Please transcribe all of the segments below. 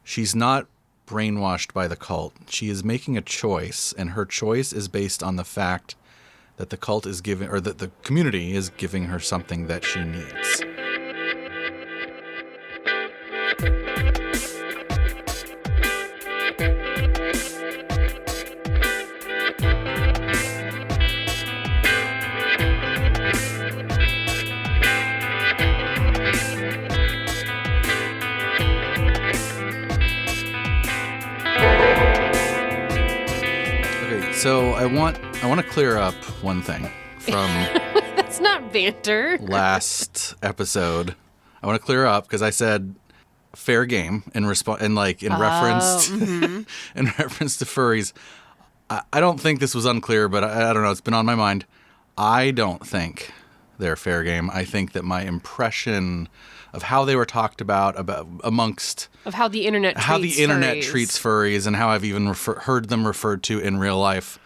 she's not brainwashed by the cult. She is making a choice, and her choice is based on the fact that the cult is giving, or that the community is giving her something that she needs. So I want to clear up one thing from That's not banter. Last episode. I want to clear up because I said fair game in reference in reference to furries. I don't think this was unclear, but I don't know. It's been on my mind. I don't think they're fair game. I think that my impression of how they were talked about amongst of how the internet treats furries and how I've even heard them referred to in real life,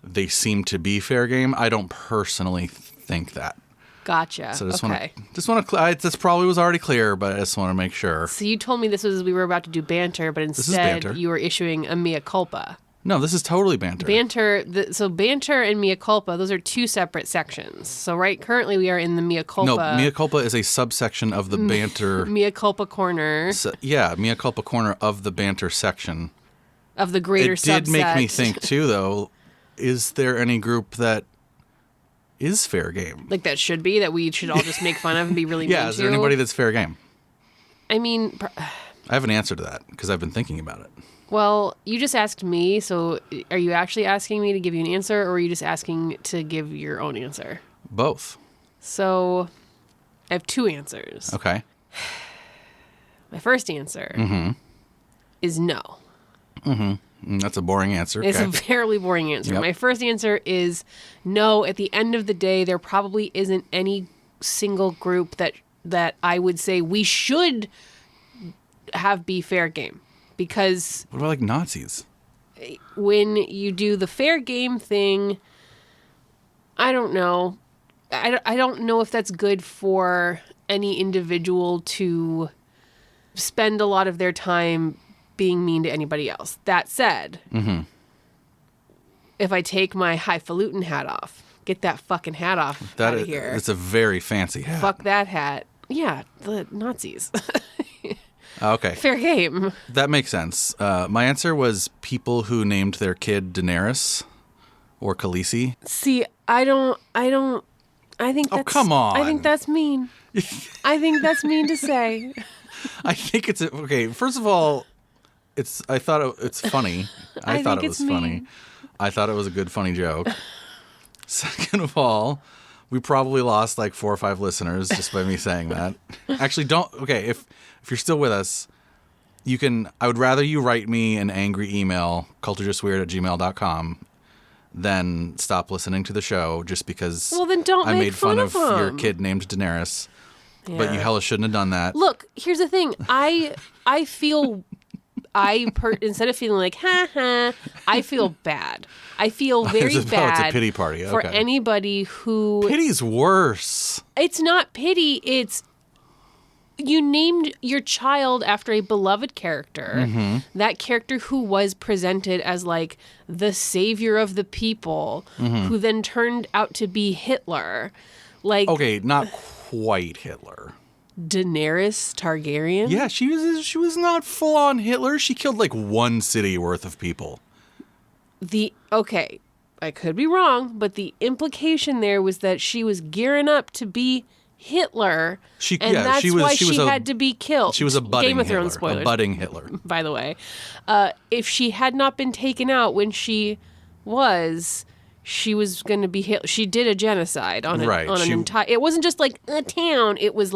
they seem to be fair game. I don't personally think that. Gotcha. So okay. This probably was already clear, but I just want to make sure. So you told me we were about to do banter, but instead you were issuing a mea culpa. No, this is totally banter. Banter and mea culpa, those are two separate sections. So currently we are in the mea culpa. No, mea culpa is a subsection of the banter. Mea culpa corner. Mea culpa corner of the banter section. Of the greater subset. It did make me think, too, though, is there any group that is fair game? Like that we should all just make fun of and be really mean to? Is there anybody that's fair game? I mean... I have an answer to that because I've been thinking about it. Well, you just asked me, so are you actually asking me to give you an answer, or are you just asking to give your own answer? Both. So, I have two answers. Okay. My first answer is no. Mm-hmm. That's a boring answer. It's a fairly boring answer. Yep. My first answer is no. At the end of the day, there probably isn't any single group that I would say we should have be fair game. Because... What about, Nazis? When you do the fair game thing, I don't know. I don't know if that's good for any individual to spend a lot of their time being mean to anybody else. That said, if I take my highfalutin hat off, get that fucking hat off out of here. It's a very fancy hat. Fuck that hat. Yeah, the Nazis. Okay. Fair game. That makes sense. My answer was people who named their kid Daenerys or Khaleesi. See, I think that's... Oh, come on. I think that's mean. I think that's mean to say. I think it's... Okay, first of all, it's funny. I thought it was funny. I thought it was a good, funny joke. Second of all, we probably lost 4 or 5 listeners just by me saying that. Actually, if you're still with us, I would rather you write me an angry email, culturejustweird@gmail.com, than stop listening to the show just because I made fun of your kid named Daenerys. Yeah. But you hella shouldn't have done that. Look, here's the thing. I feel... instead of feeling like, ha ha, I feel bad. I feel very bad. It's a pity party. Okay. For anybody who... Pity's worse. It's not pity. It's... You named your child after a beloved character. Mm-hmm. That character who was presented as the savior of the people, who then turned out to be Hitler. Okay, not quite Hitler. Daenerys Targaryen? Yeah, she was not full on Hitler. She killed one city worth of people. Okay, I could be wrong, but the implication there was that she was gearing up to be Hitler, that's why she had to be killed. She was a budding Game of Thrones Hitler. spoilers, a budding Hitler. By the way, if she had not been taken out when she was going to be Hitler. She did a genocide on an entire. It wasn't just a town. It was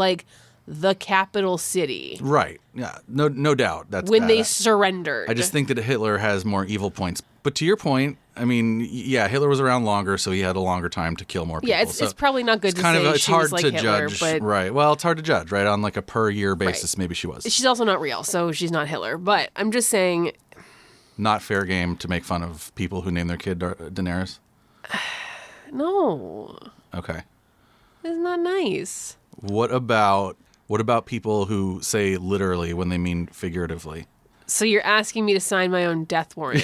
the capital city. Right. Yeah. No doubt. That's when they surrendered. I just think that Hitler has more evil points. But to your point, I mean, yeah, Hitler was around longer, so he had a longer time to kill more people. Yeah, it's probably not good to say it's she hard was to Hitler, judge, but... Right. Well, it's hard to judge, right? On a per year basis, maybe she was. She's also not real, so she's not Hitler. But I'm just saying... Not fair game to make fun of people who name their kid Daenerys? No. Okay. It's not nice. What about What about people who say literally when they mean figuratively? So you're asking me to sign my own death warrant.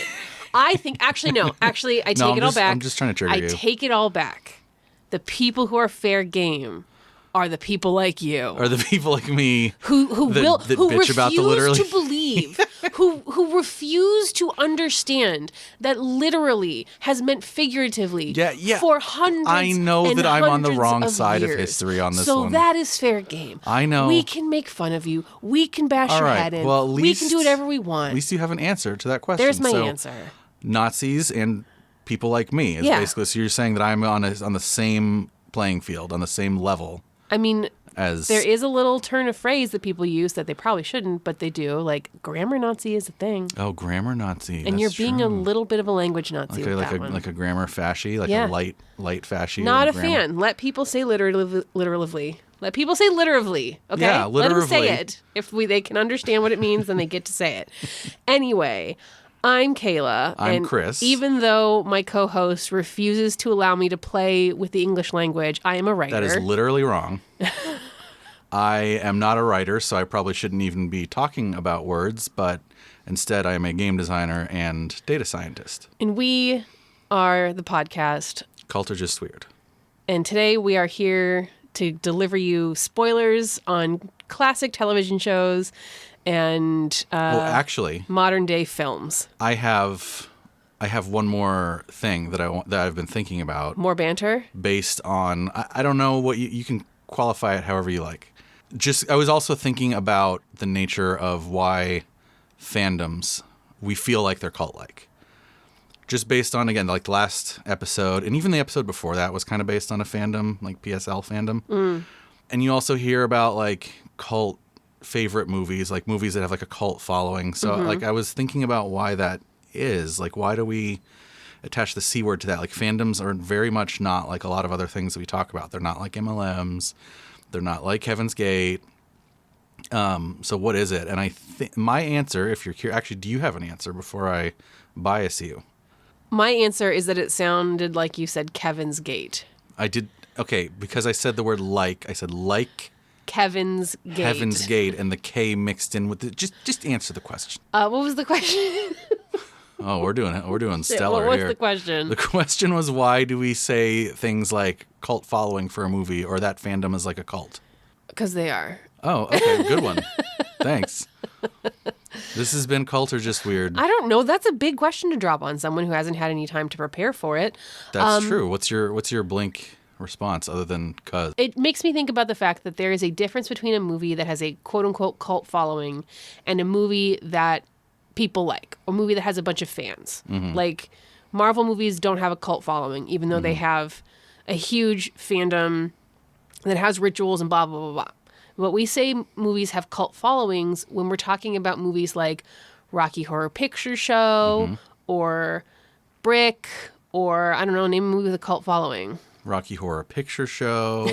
I think, actually, no. Actually, I take it all back. I'm just trying to trigger you. I take it all back. The people who are fair game are the people like you. Are the people like me who bitch about the literally? To believe, who refuse to understand that literally has meant figuratively for hundreds I know and that I'm on the hundreds wrong of side years. of history on this so one. So that is fair game. I know. We can make fun of you. We can bash your head in. Well, we can do whatever we want. At least you have an answer to that question. There's my answer. Nazis and people like me is basically. So you're saying that I'm on the same playing field, on the same level. I mean, there is a little turn of phrase that people use that they probably shouldn't, but they do. Like, grammar Nazi is a thing. Oh, grammar Nazi. And you're being a little bit of a language Nazi with that one. Like a grammar fasci, like a light fasci. Not a fan. Let people say literally. Let people say literally, okay? Yeah, Let them say literally. it. If they can understand what it means, then they get to say it. Anyway, I'm Kayla. I'm Chris. Even though my co-host refuses to allow me to play with the English language, I am a writer. That is literally wrong. I am not a writer, so I probably shouldn't even be talking about words, but instead I am a game designer and data scientist. And we are the podcast Cult are Just Weird. And today we are here to deliver you spoilers on classic television shows and actually, modern day films. I have one more thing that I've been thinking about. More banter? Based on I don't know what you can qualify it however you like. I was also thinking about the nature of why fandoms we feel like they're cult-like. Just based on, again, like the last episode, and even the episode before that was kind of based on a fandom, like PSL fandom. And you also hear about like cult favorite movies, like movies that have like a cult following. So like I was thinking about why that is. Like, why do we attach the C word to that? Like, fandoms are very much not like a lot of other things that we talk about. They're not like MLMs. They're not like Heaven's Gate. So what is it? And I think my answer, if you're curious, actually, do you have an answer before I bias you? My answer is that it sounded like you said Kevin's Gate. I did. Okay, because I said the word like. I said like Kevin's Gate. Kevin's Gate, and the K mixed in with the. Just answer the question. What was the question? Oh, we're doing it. We're doing stellar here. What's the question? The question was, why do we say things like cult following for a movie, or that fandom is like a cult? Because they are. Oh, okay. Good one. Thanks. This has been Cult or Just Weird. I don't know. That's a big question to drop on someone who hasn't had any time to prepare for it. That's true. What's your blink response other than cuz? It makes me think about the fact that there is a difference between a movie that has a quote-unquote cult following and a movie that people like, a movie that has a bunch of fans. Like, Marvel movies don't have a cult following, even though they have a huge fandom that has rituals and blah, blah, blah, blah. But we say movies have cult followings when we're talking about movies like Rocky Horror Picture Show or Brick or, I don't know, name a movie with a cult following. Rocky Horror Picture Show.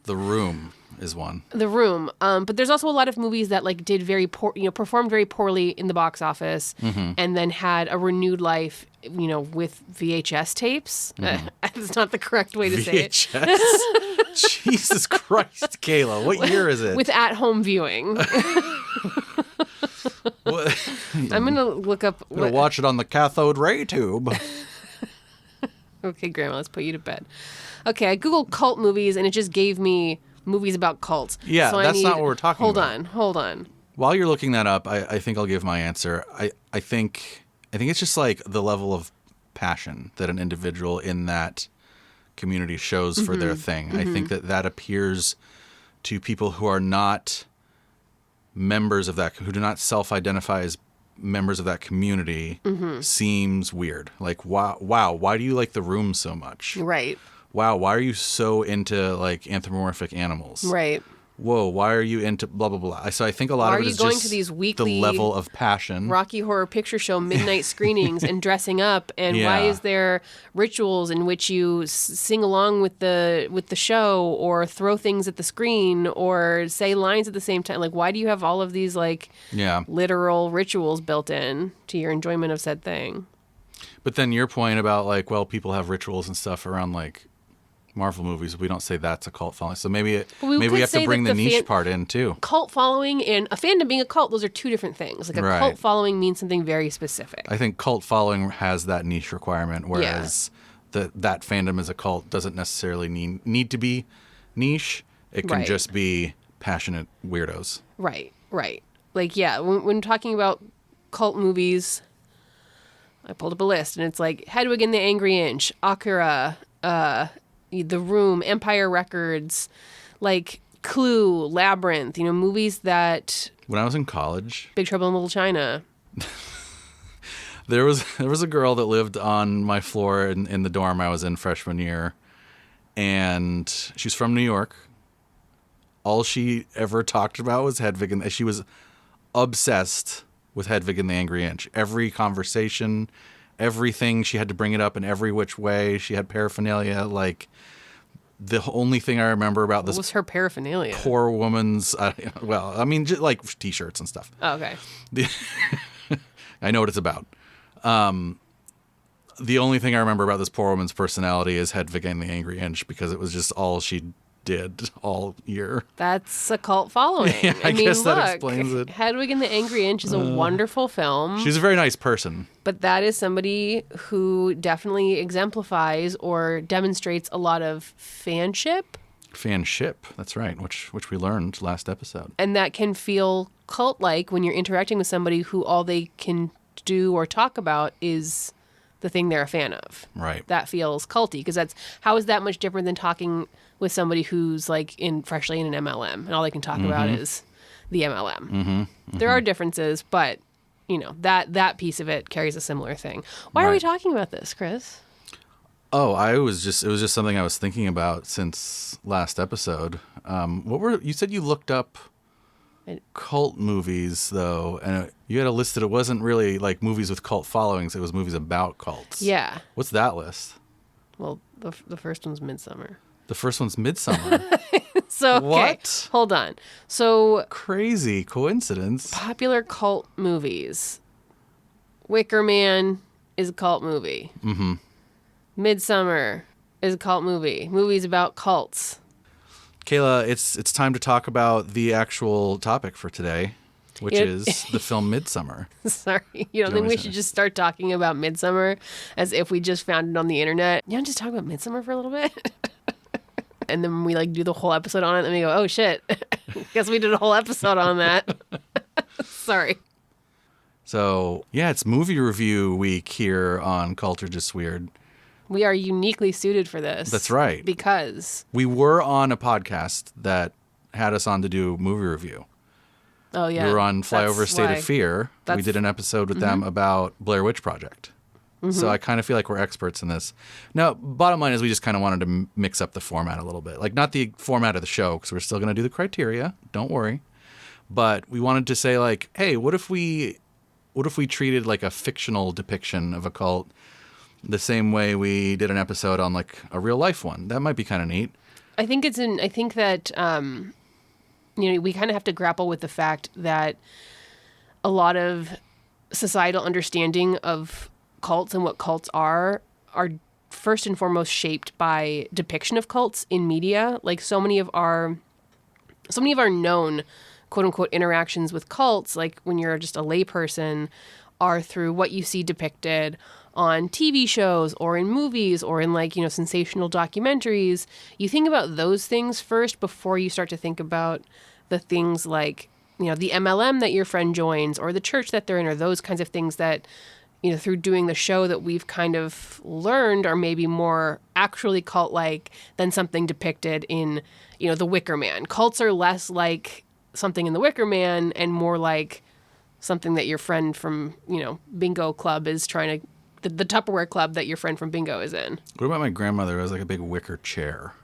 The Room is one. The Room. But there's also a lot of movies that like did very poor, performed very poorly in the box office and then had a renewed life, with VHS tapes. That's not the correct way to say it. VHS? Jesus Christ, Kayla. What year is it? With at-home viewing. I'm going to look up. I'm going to watch it on the cathode ray tube. Okay, Grandma, let's put you to bed. Okay, I Googled cult movies and it just gave me movies about cults. Yeah, so that's not what we're talking about. Hold on. While you're looking that up, I think I'll give my answer. I think it's just like the level of passion that an individual in that community shows for their thing. I think that appears to people who are not members of that, who do not self-identify as members of that community, seems weird. Like, wow, why do you like The Room so much? Right. Wow, why are you so into like anthropomorphic animals? Right. Whoa, why are you into blah, blah, blah? So I think a lot of it is going just to these weekly the level of passion. Rocky Horror Picture Show midnight screenings and dressing up, and why is there rituals in which you sing along with the show or throw things at the screen or say lines at the same time? Like, why do you have all of these like literal rituals built in to your enjoyment of said thing? But then your point about like, well, people have rituals and stuff around like Marvel movies, we don't say that's a cult following. So maybe we we have to bring the niche part in too. Cult following and a fandom being a cult, those are two different things. Like a cult following means something very specific. I think cult following has that niche requirement, whereas that fandom as a cult doesn't necessarily need to be niche. It can just be passionate weirdos. Right. Like, when talking about cult movies, I pulled up a list, and it's like Hedwig and the Angry Inch, Akira, The Room, Empire Records, like Clue, Labyrinth, movies that... When I was in college... Big Trouble in Little China. There was a girl that lived on my floor in the dorm I was in freshman year, and she's from New York. All she ever talked about was Hedwig, and she was obsessed with Hedwig and the Angry Inch. Every conversation, everything, she had to bring it up in every which way. She had paraphernalia. Like, the only thing I remember about this... What was her paraphernalia? Poor woman's... just like T-shirts and stuff. Oh, okay. I know what it's about. The only thing I remember about this poor woman's personality is Hedwig and the Angry Inch, because it was just all she did all year. That's a cult following. Yeah, I guess that explains it. Hedwig and the Angry Inch is a wonderful film. She's a very nice person. But that is somebody who definitely exemplifies or demonstrates a lot of fanship. Fanship, that's right, which we learned last episode. And that can feel cult-like when you're interacting with somebody who all they can do or talk about is the thing they're a fan of. Right. That feels culty, because how is that much different than talking with somebody who's like freshly in an MLM and all they can talk about is the MLM. There are differences, but that piece of it carries a similar thing. Why are we talking about this, Chris? Oh, it was just something I was thinking about since last episode. You said you looked up cult movies, though, and you had a list that it wasn't really like movies with cult followings, it was movies about cults. Yeah. What's that list? Well, the first one's Midsommar. The first one's Midsommar. So, okay, what? Hold on. So, crazy coincidence. Popular cult movies. Wicker Man is a cult movie. Mm-hmm. Midsommar is a cult movie. Movies about cults. Kayla, it's time to talk about the actual topic for today, which is the film Midsommar. Sorry, you don't think we should just start talking about Midsommar as if we just found it on the internet? You want to just talk about Midsommar for a little bit? And then we do the whole episode on it, and we go, oh shit, guess we did a whole episode on that. Sorry. So, yeah, it's movie review week here on Culture Just Weird. We are uniquely suited for this. That's right. Because we were on a podcast that had us on to do movie review. Oh, yeah. We were on Flyover State of Fear. We did an episode with them about Blair Witch Project. So I kind of feel like we're experts in this. Now, bottom line is we just kind of wanted to mix up the format a little bit. Like, not the format of the show, because we're still going to do the criteria. Don't worry. But we wanted to say, like, hey, what if we treated like a fictional depiction of a cult the same way we did an episode on like a real life one? That might be kind of neat. I think that we kind of have to grapple with the fact that a lot of societal understanding of cults and what cults are first and foremost shaped by depiction of cults in media. Like, so many of our known quote unquote interactions with cults, like when you're just a layperson, are through what you see depicted on TV shows or in movies or in sensational documentaries. You think about those things first before you start to think about the things like, the MLM that your friend joins or the church that they're in, or those kinds of things that, through doing the show that we've kind of learned are maybe more actually cult-like than something depicted in, The Wicker Man. Cults are less like something in The Wicker Man and more like something that your friend from, Bingo Club is trying to, the Tupperware club that your friend from Bingo is in. What about my grandmother who has like a big wicker chair?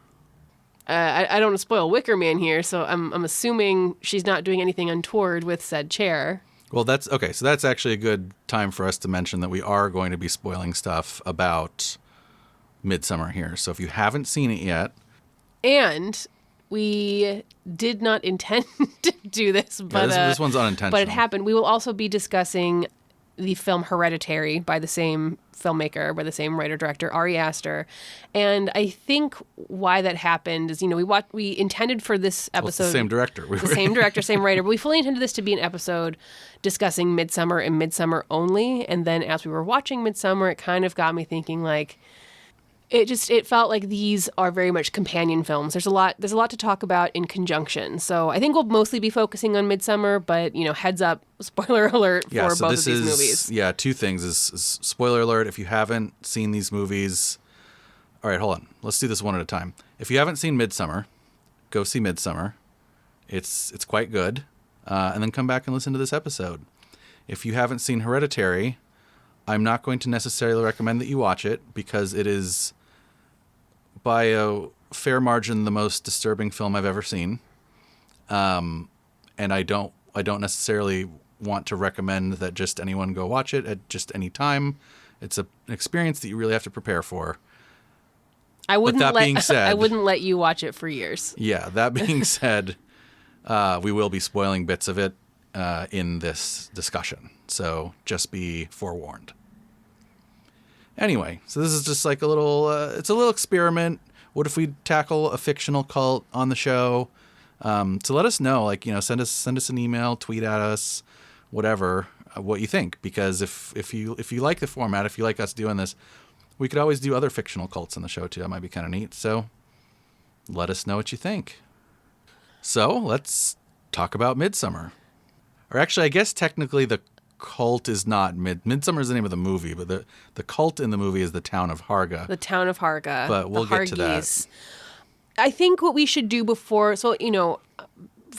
I don't want to spoil Wicker Man here, so I'm assuming she's not doing anything untoward with said chair. Well, that's okay. So that's actually a good time for us to mention that we are going to be spoiling stuff about Midsommar here. So if you haven't seen it yet. And we did not intend to do this, but this one's unintentional. But it happened. We will also be discussing the film Hereditary by the same filmmaker, by the same writer-director, Ari Aster. And I think why that happened is, we intended for this episode... Well, it's the same director. The same director, same writer. But we fully intended this to be an episode discussing Midsommar and Midsommar only. And then as we were watching Midsommar, it kind of got me thinking, like... It felt like these are very much companion films. There's a lot to talk about in conjunction. So I think we'll mostly be focusing on Midsommar, but heads up, spoiler alert for both of these movies. Yeah, two things is spoiler alert. If you haven't seen these movies, all right, hold on. Let's do this one at a time. If you haven't seen Midsommar, go see Midsommar. It's quite good, and then come back and listen to this episode. If you haven't seen Hereditary, I'm not going to necessarily recommend that you watch it because it is, by a fair margin, the most disturbing film I've ever seen. And I don't necessarily want to recommend that just anyone go watch it at just any time. It's an experience that you really have to prepare for. I wouldn't let you watch it for years. Yeah, that being said, we will be spoiling bits of it in this discussion. So just be forewarned. Anyway, so this is just like a little experiment. What if we tackle a fictional cult on the show? So let us know, send us an email, tweet at us, whatever, what you think. Because if you like the format, if you like us doing this, we could always do other fictional cults on the show too. That might be kind of neat. So let us know what you think. So let's talk about Midsommar. Or actually, I guess technically the cult is not Midsommar is the name of the movie, but the cult in the movie is the town of Harga. The town of Harga. But we'll get to that. I think what we should do before, for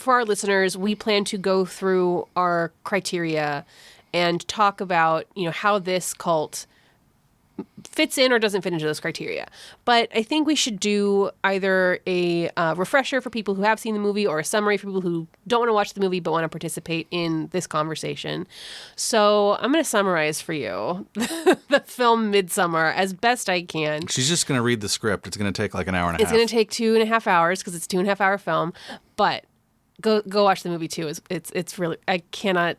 our listeners, we plan to go through our criteria and talk about, how this cult fits in or doesn't fit into those criteria. But I think we should do either a refresher for people who have seen the movie or a summary for people who don't want to watch the movie but want to participate in this conversation. So I'm going to summarize for you the film Midsommar as best I can. She's just going to read the script. It's going to take like an hour and a half. It's going to take 2.5 hours because it's a 2.5 hour film. But go watch the movie too. It's really, I cannot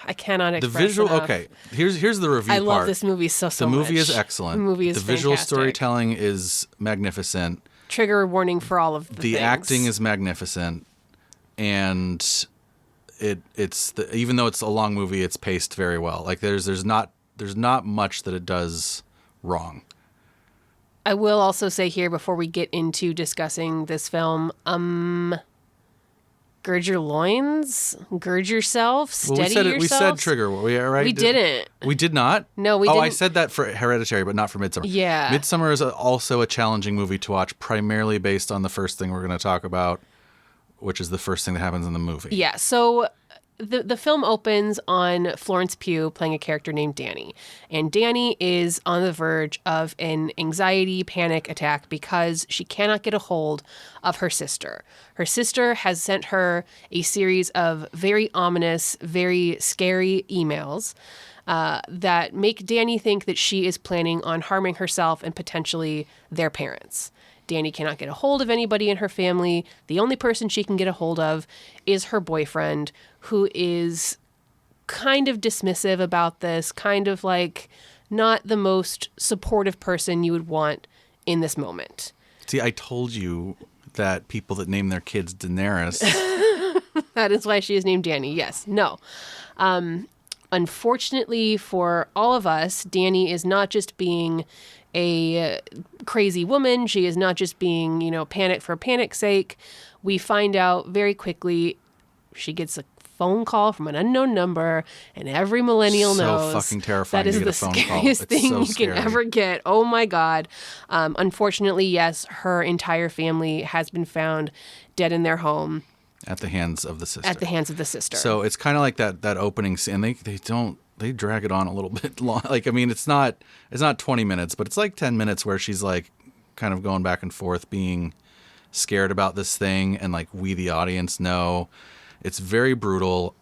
express the visual enough. Okay, here's the review part. I love this movie so the movie much. Is excellent. The movie is the visual fantastic. Storytelling is magnificent. Trigger warning for all of the things. Acting is magnificent, and even though it's a long movie, it's paced very well. Like there's not much that it does wrong. I will also say here before we get into discussing this film, gird your loins, gird yourself, steady yourself. We said trigger, right? We didn't. We did not? No, we didn't. Oh, I said that for Hereditary, but not for Midsommar. Yeah. Midsommar is also a challenging movie to watch, primarily based on the first thing we're going to talk about, which is the first thing that happens in the movie. Yeah, so the film opens on Florence Pugh playing a character named Danny. And Danny is on the verge of an anxiety panic attack because she cannot get a hold of her sister. Her sister has sent her a series of very ominous, very scary emails that make Danny think that she is planning on harming herself and potentially their parents. Danny cannot get a hold of anybody in her family. The only person she can get a hold of is her boyfriend, who is kind of dismissive about this, kind of like not the most supportive person you would want in this moment. See, I told you that people that name their kids Daenerys. That is why she is named Danny. Yes. No. Unfortunately for all of us, Danny is not just being a crazy woman. She is not just being, panic for panic's sake. We find out very quickly she gets a phone call from an unknown number, and every millennial knows so fucking terrifying. That is the scariest thing you can ever get. Oh my God. Unfortunately, yes, her entire family has been found dead in their home. At the hands of the sister. So it's kind of like that opening scene. They drag it on a little bit long. It's not 20 minutes, but it's like 10 minutes where she's like kind of going back and forth, being scared about this thing. And like we, the audience, know it's very brutal.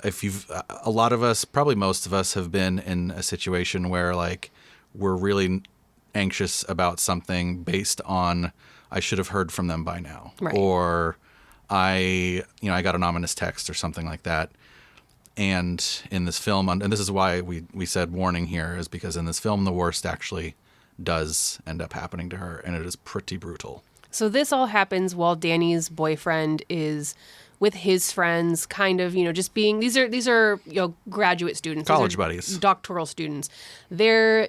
A lot of us, probably most of us, have been in a situation where like we're really anxious about something based on, I should have heard from them by now. Right. Or I got an ominous text or something like that. And in this film, and this is why we said warning here, is because in this film, the worst actually does end up happening to her, and it is pretty brutal. So this all happens while Danny's boyfriend is with his friends, kind of, just being, these are graduate students. College buddies. Doctoral students. They're,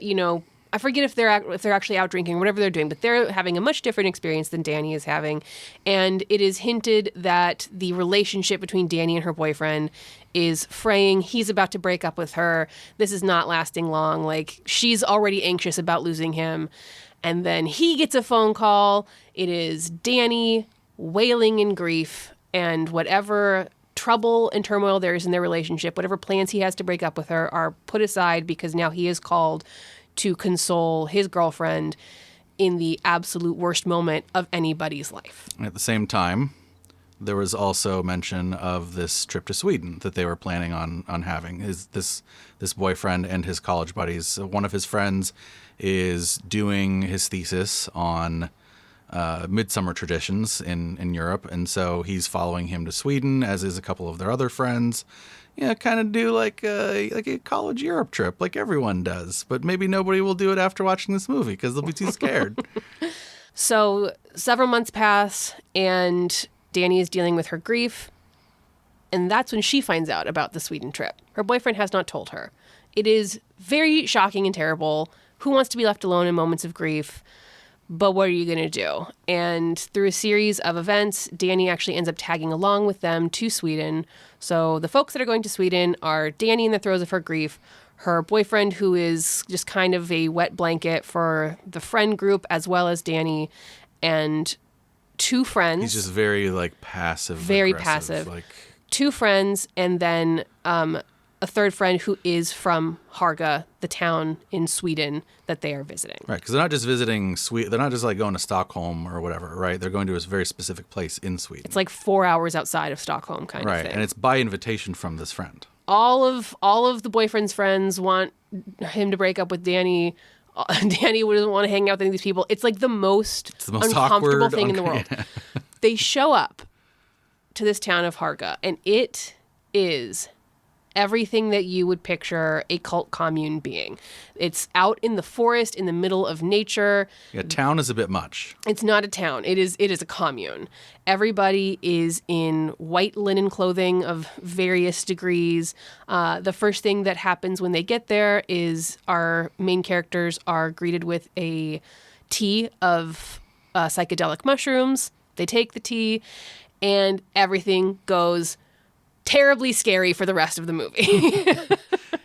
I forget if they're actually out drinking or whatever they're doing, but they're having a much different experience than Danny is having. And it is hinted that the relationship between Danny and her boyfriend is fraying. He's about to break up with her. This is not lasting long. Like, she's already anxious about losing him. And then he gets a phone call. It is Danny wailing in grief, and whatever trouble and turmoil there is in their relationship, whatever plans he has to break up with her are put aside because now he is called to console his girlfriend in the absolute worst moment of anybody's life. At the same time, there was also mention of this trip to Sweden that they were planning on having. This boyfriend and his college buddies. One of his friends is doing his thesis on Midsommar traditions in Europe, and so he's following him to Sweden, as is a couple of their other friends. Kind of do like a college Europe trip, like everyone does. But maybe nobody will do it after watching this movie because they'll be too scared. So several months pass, and Danny is dealing with her grief, and that's when she finds out about the Sweden trip. Her boyfriend has not told her. It is very shocking and terrible. Who wants to be left alone in moments of grief? But what are you going to do? And through a series of events, Danny actually ends up tagging along with them to Sweden. So the folks that are going to Sweden are Danny in the throes of her grief, her boyfriend, who is just kind of a wet blanket for the friend group, as well as Danny, and two friends. He's just very passive. Very aggressive. passive. Two friends, and then a third friend who is from Harga, the town in Sweden that they are visiting. Right, because they're not just visiting Sweden. They're not just going to Stockholm or whatever, right? They're going to a very specific place in Sweden. It's 4 hours outside of Stockholm, kind of thing. Right, and it's by invitation from this friend. All of the boyfriend's friends want him to break up with Danny. Danny doesn't want to hang out with any of these people. It's the most uncomfortable awkward, thing in the world. Yeah. They show up to this town of Harga, and it is everything that you would picture a cult commune being. It's out in the forest, in the middle of nature. Yeah, town is a bit much. It's not a town. It is a commune. Everybody is in white linen clothing of various degrees. The first thing that happens when they get there is our main characters are greeted with a tea of psychedelic mushrooms. They take the tea, and everything goes terribly scary for the rest of the movie.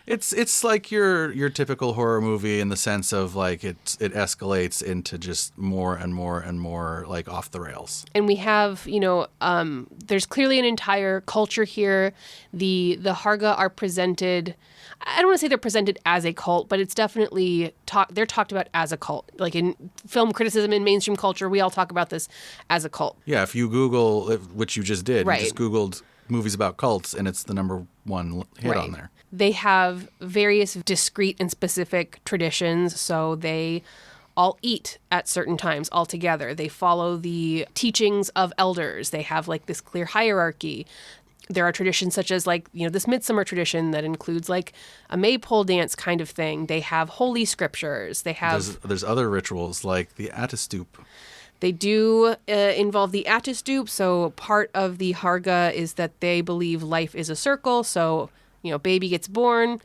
It's like your typical horror movie in the sense of it escalates into just more and more and more off the rails. And we have, there's clearly an entire culture here. The Harga are presented, I don't want to say they're presented as a cult, but it's definitely they're talked about as a cult. In film criticism and mainstream culture, we all talk about this as a cult. Yeah, if you Google, which you just did, right. You just Googled movies about cults, and it's the number one hit right. on there. They have various discrete and specific traditions, so they all eat at certain times all together. They follow the teachings of elders. They have this clear hierarchy. There are traditions such as this Midsommar tradition that includes a maypole dance kind of thing. They have holy scriptures. They have there's other rituals like the Attestup. They do involve the Attestup. So part of the Harga is that they believe life is a circle. So, baby gets born,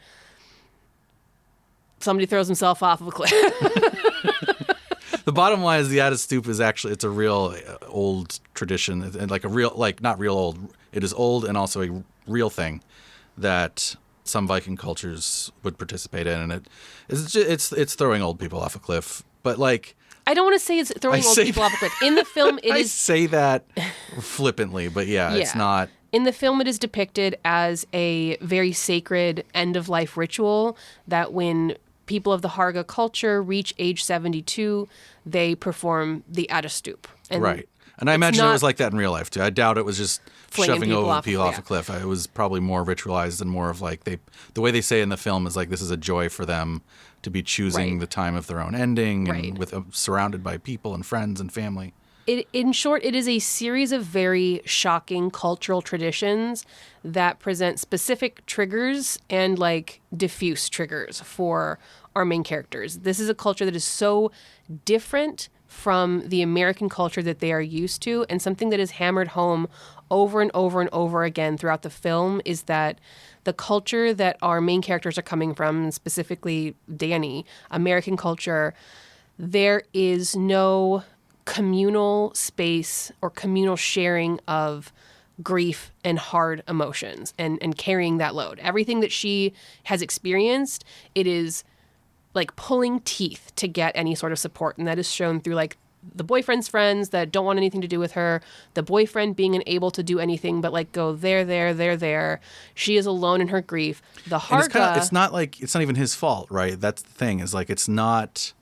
somebody throws himself off of a cliff. The bottom line is the Attestup is actually, it's a real old tradition, and a real, not real old. It is old and also a real thing that some Viking cultures would participate in, and it's throwing old people off a cliff. But I don't want to say it's throwing old people off a cliff. In the film, it is. I say that flippantly, but yeah, it's not. In the film, it is depicted as a very sacred end-of-life ritual that when people of the Harga culture reach age 72, they perform the Attestup. Right. And I imagine it was like that in real life, too. I doubt it was just shoving people off a cliff. It was probably more ritualized and more of the way they say in the film is this is a joy for them to be choosing the time of their own ending and surrounded by people and friends and family. In short, it is a series of very shocking cultural traditions that present specific triggers and like diffuse triggers for our main characters. This is a culture that is so different from the American culture that they are used to, and something that is hammered home over and over and over again throughout the film is that the culture that our main characters are coming from, specifically Danny, American culture, there is no communal space or communal sharing of grief and hard emotions and carrying that load. Everything that she has experienced, it is like pulling teeth to get any sort of support. And that is shown through like the boyfriend's friends that don't want anything to do with her, the boyfriend being unable to do anything but like go there. She is alone in her grief. The Harga... It's not even his fault, right? That's the thing, is like it's not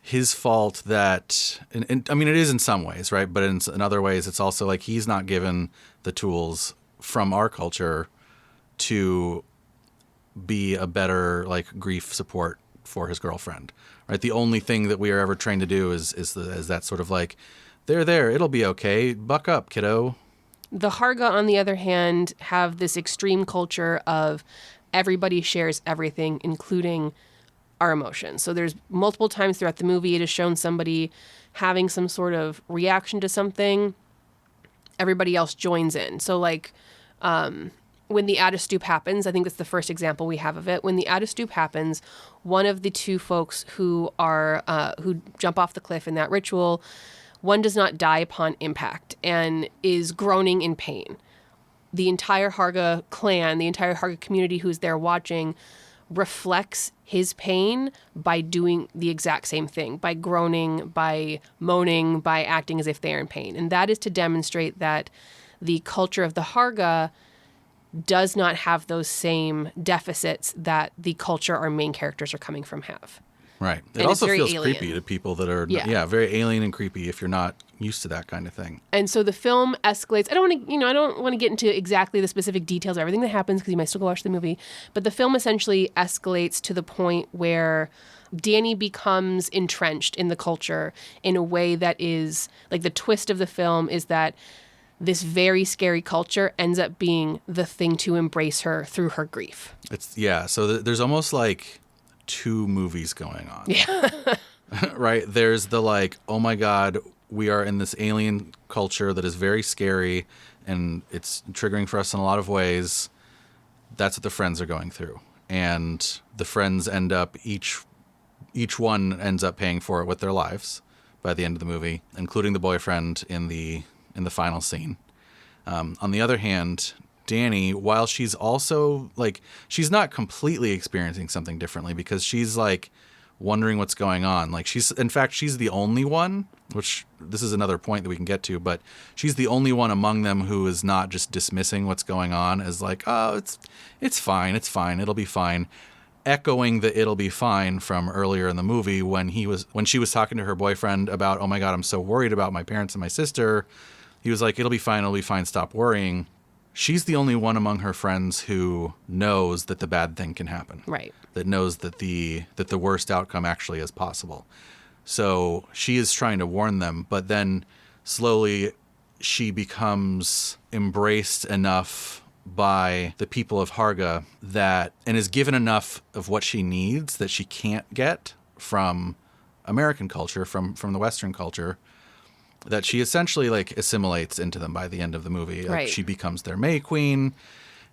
his fault that, and I mean, it is in some ways, right? But in other ways, it's also like he's not given the tools from our culture to be a better like grief support for his girlfriend, right? The only thing that we are ever trained to do is that sort of like, there, it'll be okay. Buck up, kiddo. The Harga, on the other hand, have this extreme culture of everybody shares everything, including our emotions. So there's multiple times throughout the movie it has shown somebody having some sort of reaction to something. Everybody else joins in. So like when the Adistoop happens, I think that's the first example we have of it. When the Adistoop happens, one of the two folks who jump off the cliff in that ritual, one does not die upon impact and is groaning in pain. The entire Harga clan, the entire Harga community who's there watching, reflects his pain by doing the exact same thing, by groaning, by moaning, by acting as if they are in pain. And that is to demonstrate that the culture of the Harga does not have those same deficits that the culture our main characters are coming from have. Right. It also feels alien. creepy to people that are, very alien and creepy if you're not used to that kind of thing. And so the film escalates. I don't want to get into exactly the specific details of everything that happens because you might still go watch the movie. But the film essentially escalates to the point where Danny becomes entrenched in the culture in a way that is, like, the twist of the film is that this very scary culture ends up being the thing to embrace her through her grief. So there's almost like two movies going on. Yeah. Right? There's the like, oh my God, we are in this alien culture that is very scary and it's triggering for us in a lot of ways. That's what the friends are going through. And the friends end up, each one ends up paying for it with their lives by the end of the movie, including the boyfriend in the final scene. On the other hand, Danny, while she's also like, she's not completely experiencing something differently because she's like wondering what's going on. Like she's the only one, which this is another point that we can get to, but she's the only one among them who is not just dismissing what's going on as like, oh, it's fine. It'll be fine. Echoing the "it'll be fine" from earlier in the movie when she was talking to her boyfriend about, oh my God, I'm so worried about my parents and my sister. He was like, it'll be fine, stop worrying. She's the only one among her friends who knows that the bad thing can happen. Right. That knows that the worst outcome actually is possible. So she is trying to warn them, but then slowly she becomes embraced enough by the people of Harga and is given enough of what she needs that she can't get from American culture, from the Western culture, that she essentially like assimilates into them by the end of the movie. Like, right. She becomes their May Queen,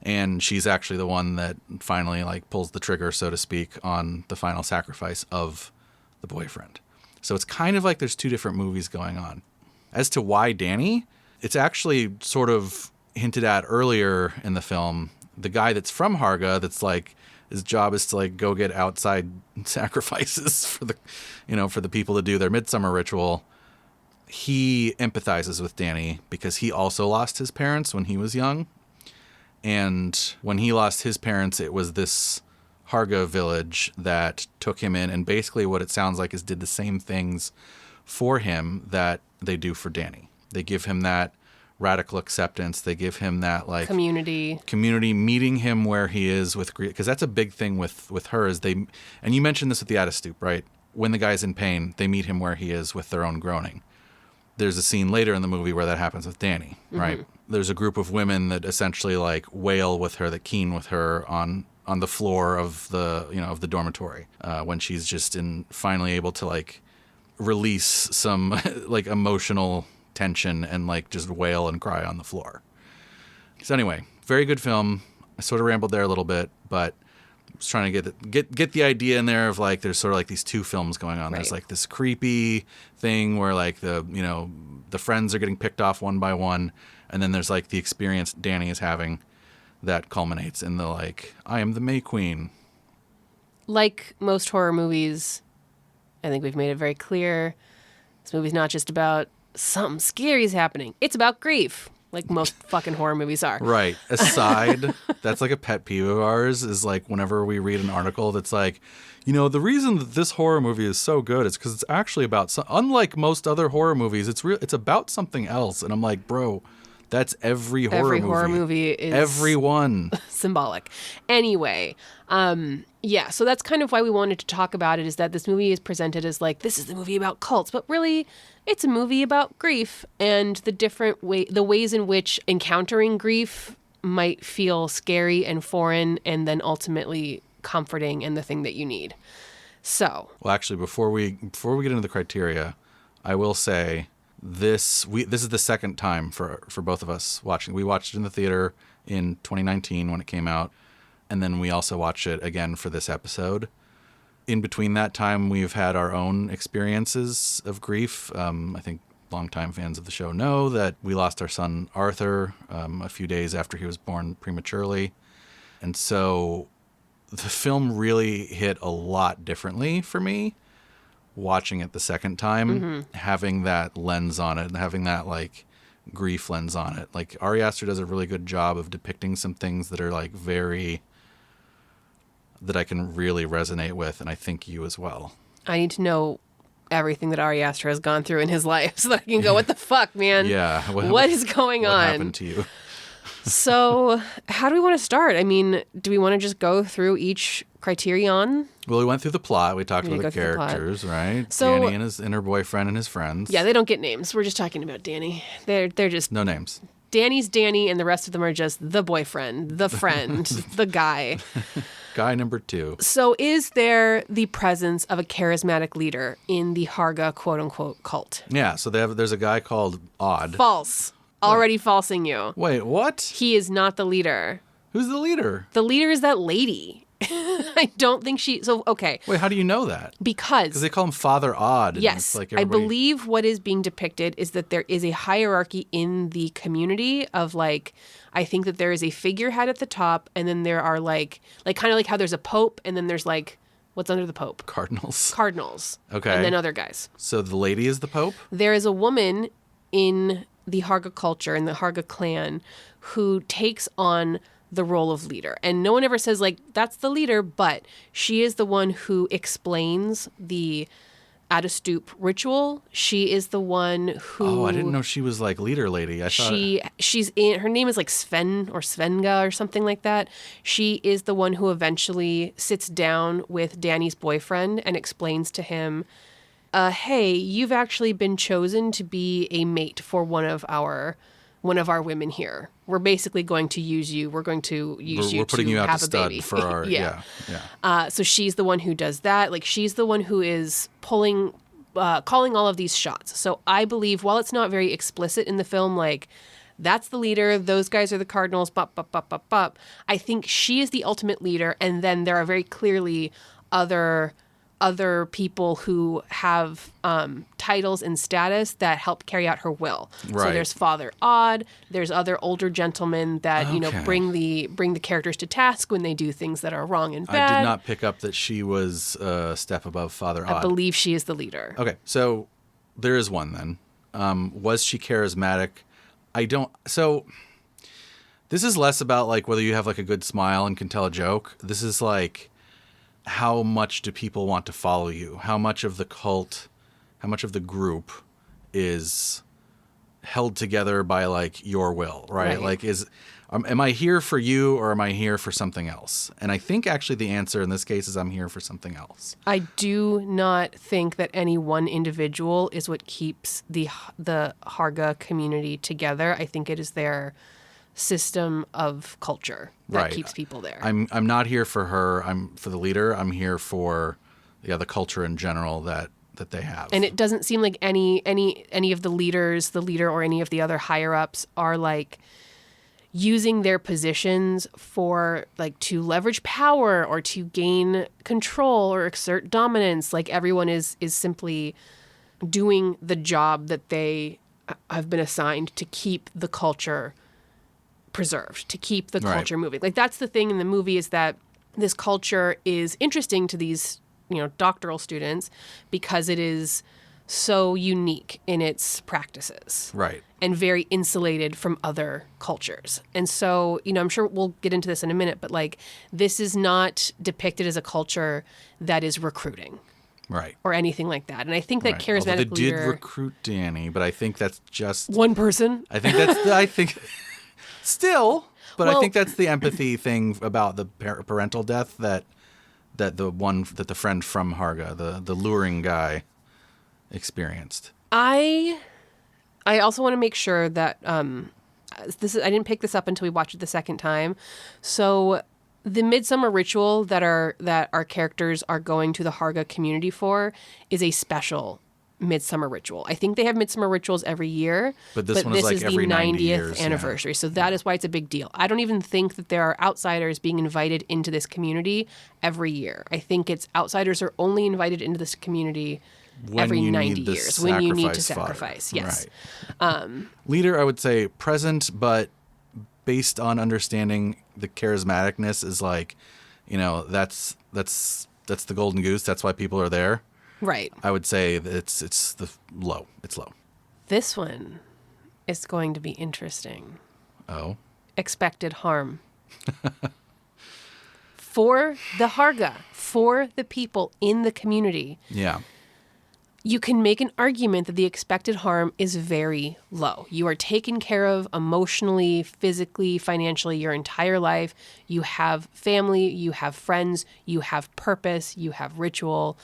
and she's actually the one that finally like pulls the trigger, so to speak, on the final sacrifice of the boyfriend. So it's kind of like there's two different movies going on. As to why Danny, it's actually sort of hinted at earlier in the film. The guy that's from Harga, that's like, his job is to like go get outside sacrifices for the people to do their Midsommar ritual. He empathizes with Danny because he also lost his parents when he was young. And when he lost his parents, it was this Harga village that took him in, and basically what it sounds like is did the same things for him that they do for Danny. They give him that radical acceptance. They give him that like community meeting him where he is with grief, because that's a big thing with her is and you mentioned this with the Adistoop, right? When the guy's in pain, they meet him where he is with their own groaning. there's a scene later in the movie where that happens with Danny, right? There's a group of women that essentially like wail with her, that keen with her on the floor of the, of the dormitory when she's just finally able to like release some like emotional tension and like just wail and cry on the floor. So anyway, very good film. I sort of rambled there a little bit, but I was trying to get the idea in there of like there's sort of like these two films going on. Right. There's like this creepy thing where like the friends are getting picked off one by one, and then there's like the experience Danny is having that culminates in the like, I am the May Queen. Like most horror movies, I think we've made it very clear, this movie's not just about something scary is happening. It's about grief, like most fucking horror movies are. Right. Aside, that's like a pet peeve of ours, is like whenever we read an article that's like, the reason that this horror movie is so good is because it's actually about, unlike most other horror movies, it's about something else. And I'm like, bro, that's every horror movie. Every horror movie is everyone symbolic. Anyway, yeah, so that's kind of why we wanted to talk about it, is that this movie is presented as like, this is the movie about cults, but really it's a movie about grief and the ways in which encountering grief might feel scary and foreign and then ultimately comforting and the thing that you need. So, well, actually, before we get into the criteria, I will say this is the second time for both of us watching. We watched it in the theater in 2019 when it came out, and then we also watched it again for this episode. In between that time, we've had our own experiences of grief. I think longtime fans of the show know that we lost our son Arthur a few days after he was born prematurely, and so the film really hit a lot differently for me watching it the second time, having that lens on it and having that like grief lens on it. Like Ari Aster does a really good job of depicting some things that are like that I can really resonate with, and I think you as well. I need to know everything that Ari Aster has gone through in his life so that I can go, what the fuck, man? Yeah. What is going on? What happened to you? So how do we want to start? I mean, do we want to just go through each criterion? Well, we went through the plot. We talked about the characters, right? So, Danny and her boyfriend and his friends. Yeah, they don't get names. We're just talking about Danny. They're just... No names. Danny's Danny, and the rest of them are just the boyfriend, the friend, the guy. Guy number 2. So is there the presence of a charismatic leader in the Harga quote-unquote cult? Yeah, so there's a guy called Odd. False. Already falsing you. Wait, what? He is not the leader. Who's the leader? The leader is that lady. I don't think okay. Wait, how do you know that? Because they call him Father Odd. Yes, it's like I believe what is being depicted is that there is a hierarchy in the community of like, I think that there is a figurehead at the top, and then there are like kind of like how there's a pope, and then there's like, what's under the pope? Cardinals. Okay. And then other guys. So the lady is the pope? There is a woman in the Harga culture, in the Harga clan, who takes on the role of leader. And no one ever says, like, that's the leader, but she is the one who explains the at a stoop ritual. She is the one who... Oh, I didn't know she was, like, leader lady. I thought... She's in... Her name is, like, Sven or Svenga or something like that. She is the one who eventually sits down with Danny's boyfriend and explains to him, hey, you've actually been chosen to be a mate for one of our women here. We're basically going to use you. We're going to use you to have a baby. We're putting you out to stud for our... yeah. So she's the one who does that. Like, she's the one who is calling all of these shots. So I believe, while it's not very explicit in the film, like, that's the leader, those guys are the cardinals, I think she is the ultimate leader, and then there are very clearly other people who have titles and status that help carry out her will. Right. So there's Father Odd, there's other older gentlemen that bring the characters to task when they do things that are wrong and bad. I did not pick up that she was a step above Father Odd. I believe she is the leader. Okay, so there is one then. Was she charismatic? So this is less about like whether you have like a good smile and can tell a joke. This is like, how much do people want to follow you? How much of the cult, how much of the group is held together by like your will, right? Like Am I here for you or am I here for something else? And I think actually the answer in this case is I'm here for something else. I do not think that any one individual is what keeps the Harga community together. I think it is their system of culture that keeps people there. I'm not here for her. I'm for the leader. I'm here for the culture in general that they have. And it doesn't seem like any of the leaders, the leader or any of the other higher ups are like using their positions for like to leverage power or to gain control or exert dominance. Like everyone is simply doing the job that they have been assigned to keep the culture preserved, to keep the culture moving. Like that's the thing in the movie, is that this culture is interesting to these, doctoral students because it is so unique in its practices. Right. And very insulated from other cultures. And so, I'm sure we'll get into this in a minute, but like this is not depicted as a culture that is recruiting. Right. Or anything like that. And I think that charismatic leader... They did leader... recruit Danny, but I think that's just... one person? I think still, but I think that's the empathy thing about the parental death that the friend from Harga, the luring guy, experienced. I also want to make sure that I didn't pick this up until we watched it the second time. So the Midsommar ritual that our characters are going to the Harga community for is a special Midsommar ritual. I think they have Midsommar rituals every year, but this one is like every 90 years, anniversary. Yeah. So that is why it's a big deal. I don't even think that there are outsiders being invited into this community every year. I think it's outsiders are only invited into this community every 90 years when you need to sacrifice. Fodder. Yes. Right. Leader, I would say present, but based on understanding the charismaticness is like, that's the golden goose. That's why people are there. Right. I would say that it's low. It's low. This one is going to be interesting. Oh. Expected harm. For the Harga, for the people in the community. Yeah. You can make an argument that the expected harm is very low. You are taken care of emotionally, physically, financially your entire life. You have family, you have friends, you have purpose, you have ritual.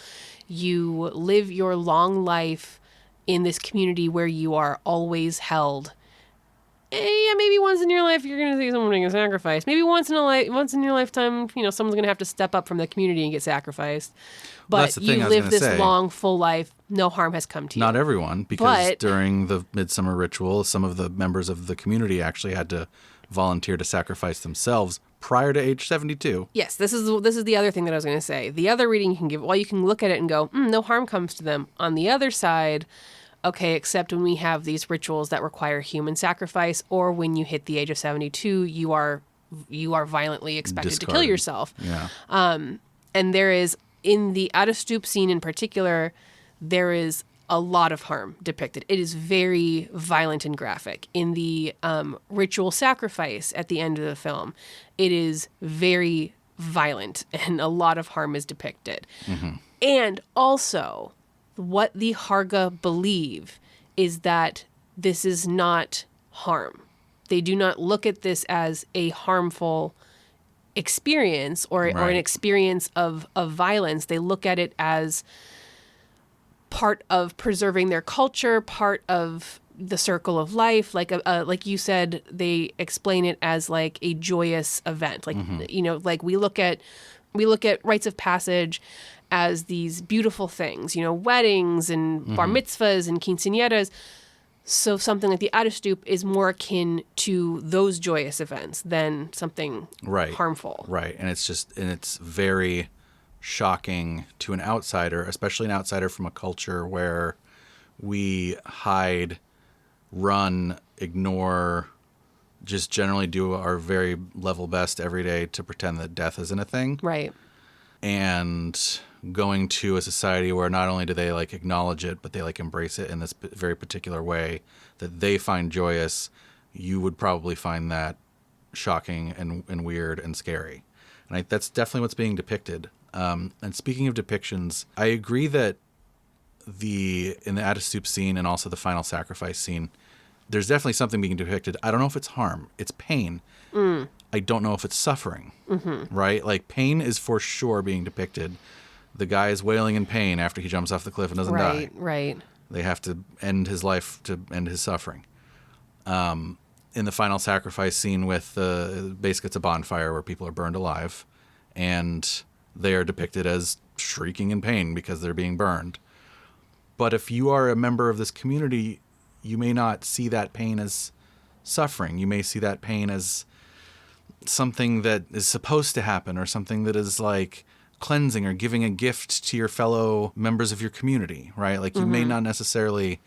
You live your long life in this community where you are always held. Yeah, maybe once in your life you're going to see someone being sacrificed. Maybe once in your lifetime, someone's going to have to step up from the community and get sacrificed. But you live this long, full life. No harm has come to you. Not everyone, because during the Midsommar ritual, some of the members of the community actually had to volunteer to sacrifice themselves prior to age 72. Yes, this is the other thing that I was going to say. The other reading you can give, you can look at it and go, no harm comes to them. On the other side, okay, except when we have these rituals that require human sacrifice, or when you hit the age of 72, you are violently expected to kill yourself. Yeah. And there is, in the Out-of-Stoop scene in particular, there is a lot of harm depicted. It is very violent and graphic. In the ritual sacrifice at the end of the film, it is very violent and a lot of harm is depicted. Mm-hmm. And also, what the Harga believe is that this is not harm. They do not look at this as a harmful experience or an experience of violence. They look at it as part of preserving their culture, part of the circle of life. Like you said, they explain it as like a joyous event. Like, like we look at rites of passage as these beautiful things, weddings and bar mitzvahs and quinceañeras. So something like the Out-of-Stoop is more akin to those joyous events than something harmful. Right. And it's very shocking to an outsider, especially an outsider from a culture where we hide, run, ignore, just generally do our very level best every day to pretend that death isn't a thing. Right. And going to a society where not only do they acknowledge it, but they embrace it in this very particular way that they find joyous, you would probably find that shocking and weird and scary. And that's definitely what's being depicted. And speaking of depictions, I agree that in the Out-of-Stoop scene and also the final sacrifice scene, there's definitely something being depicted. I don't know if it's harm. It's pain. I don't know if it's suffering, right? Like, pain is for sure being depicted. The guy is wailing in pain after he jumps off the cliff and doesn't die. Right. They have to end his life to end his suffering. In the final sacrifice scene with basically it's a bonfire where people are burned alive, and they are depicted as shrieking in pain because they're being burned. But if you are a member of this community, you may not see that pain as suffering. You may see that pain as something that is supposed to happen, or something that is like cleansing or giving a gift to your fellow members of your community, right? Like, you may not necessarily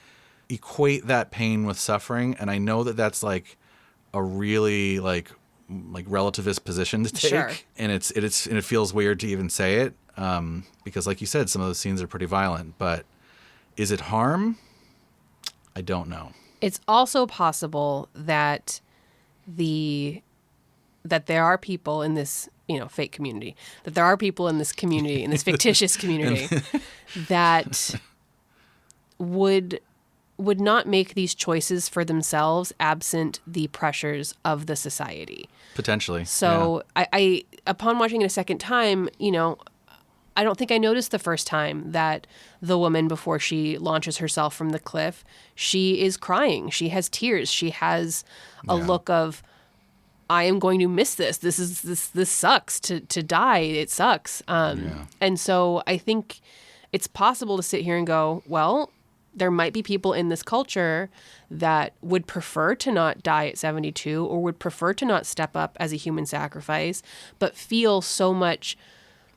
equate that pain with suffering. And I know that that's like a really like relativist position to take. Sure. And it feels weird to even say it. Because like you said, some of those scenes are pretty violent, but is it harm? I don't know. It's also possible that that there are people in this, fake community, that there are people in this community, in this fictitious community, that would not make these choices for themselves absent the pressures of the society. Potentially. So yeah. I upon watching it a second time, I don't think I noticed the first time that the woman, before she launches herself from the cliff, she is crying. She has tears. She has a look of, I am going to miss this. This sucks to die. It sucks. And so I think it's possible to sit here and go, well, there might be people in this culture that would prefer to not die at 72, or would prefer to not step up as a human sacrifice, but feel so much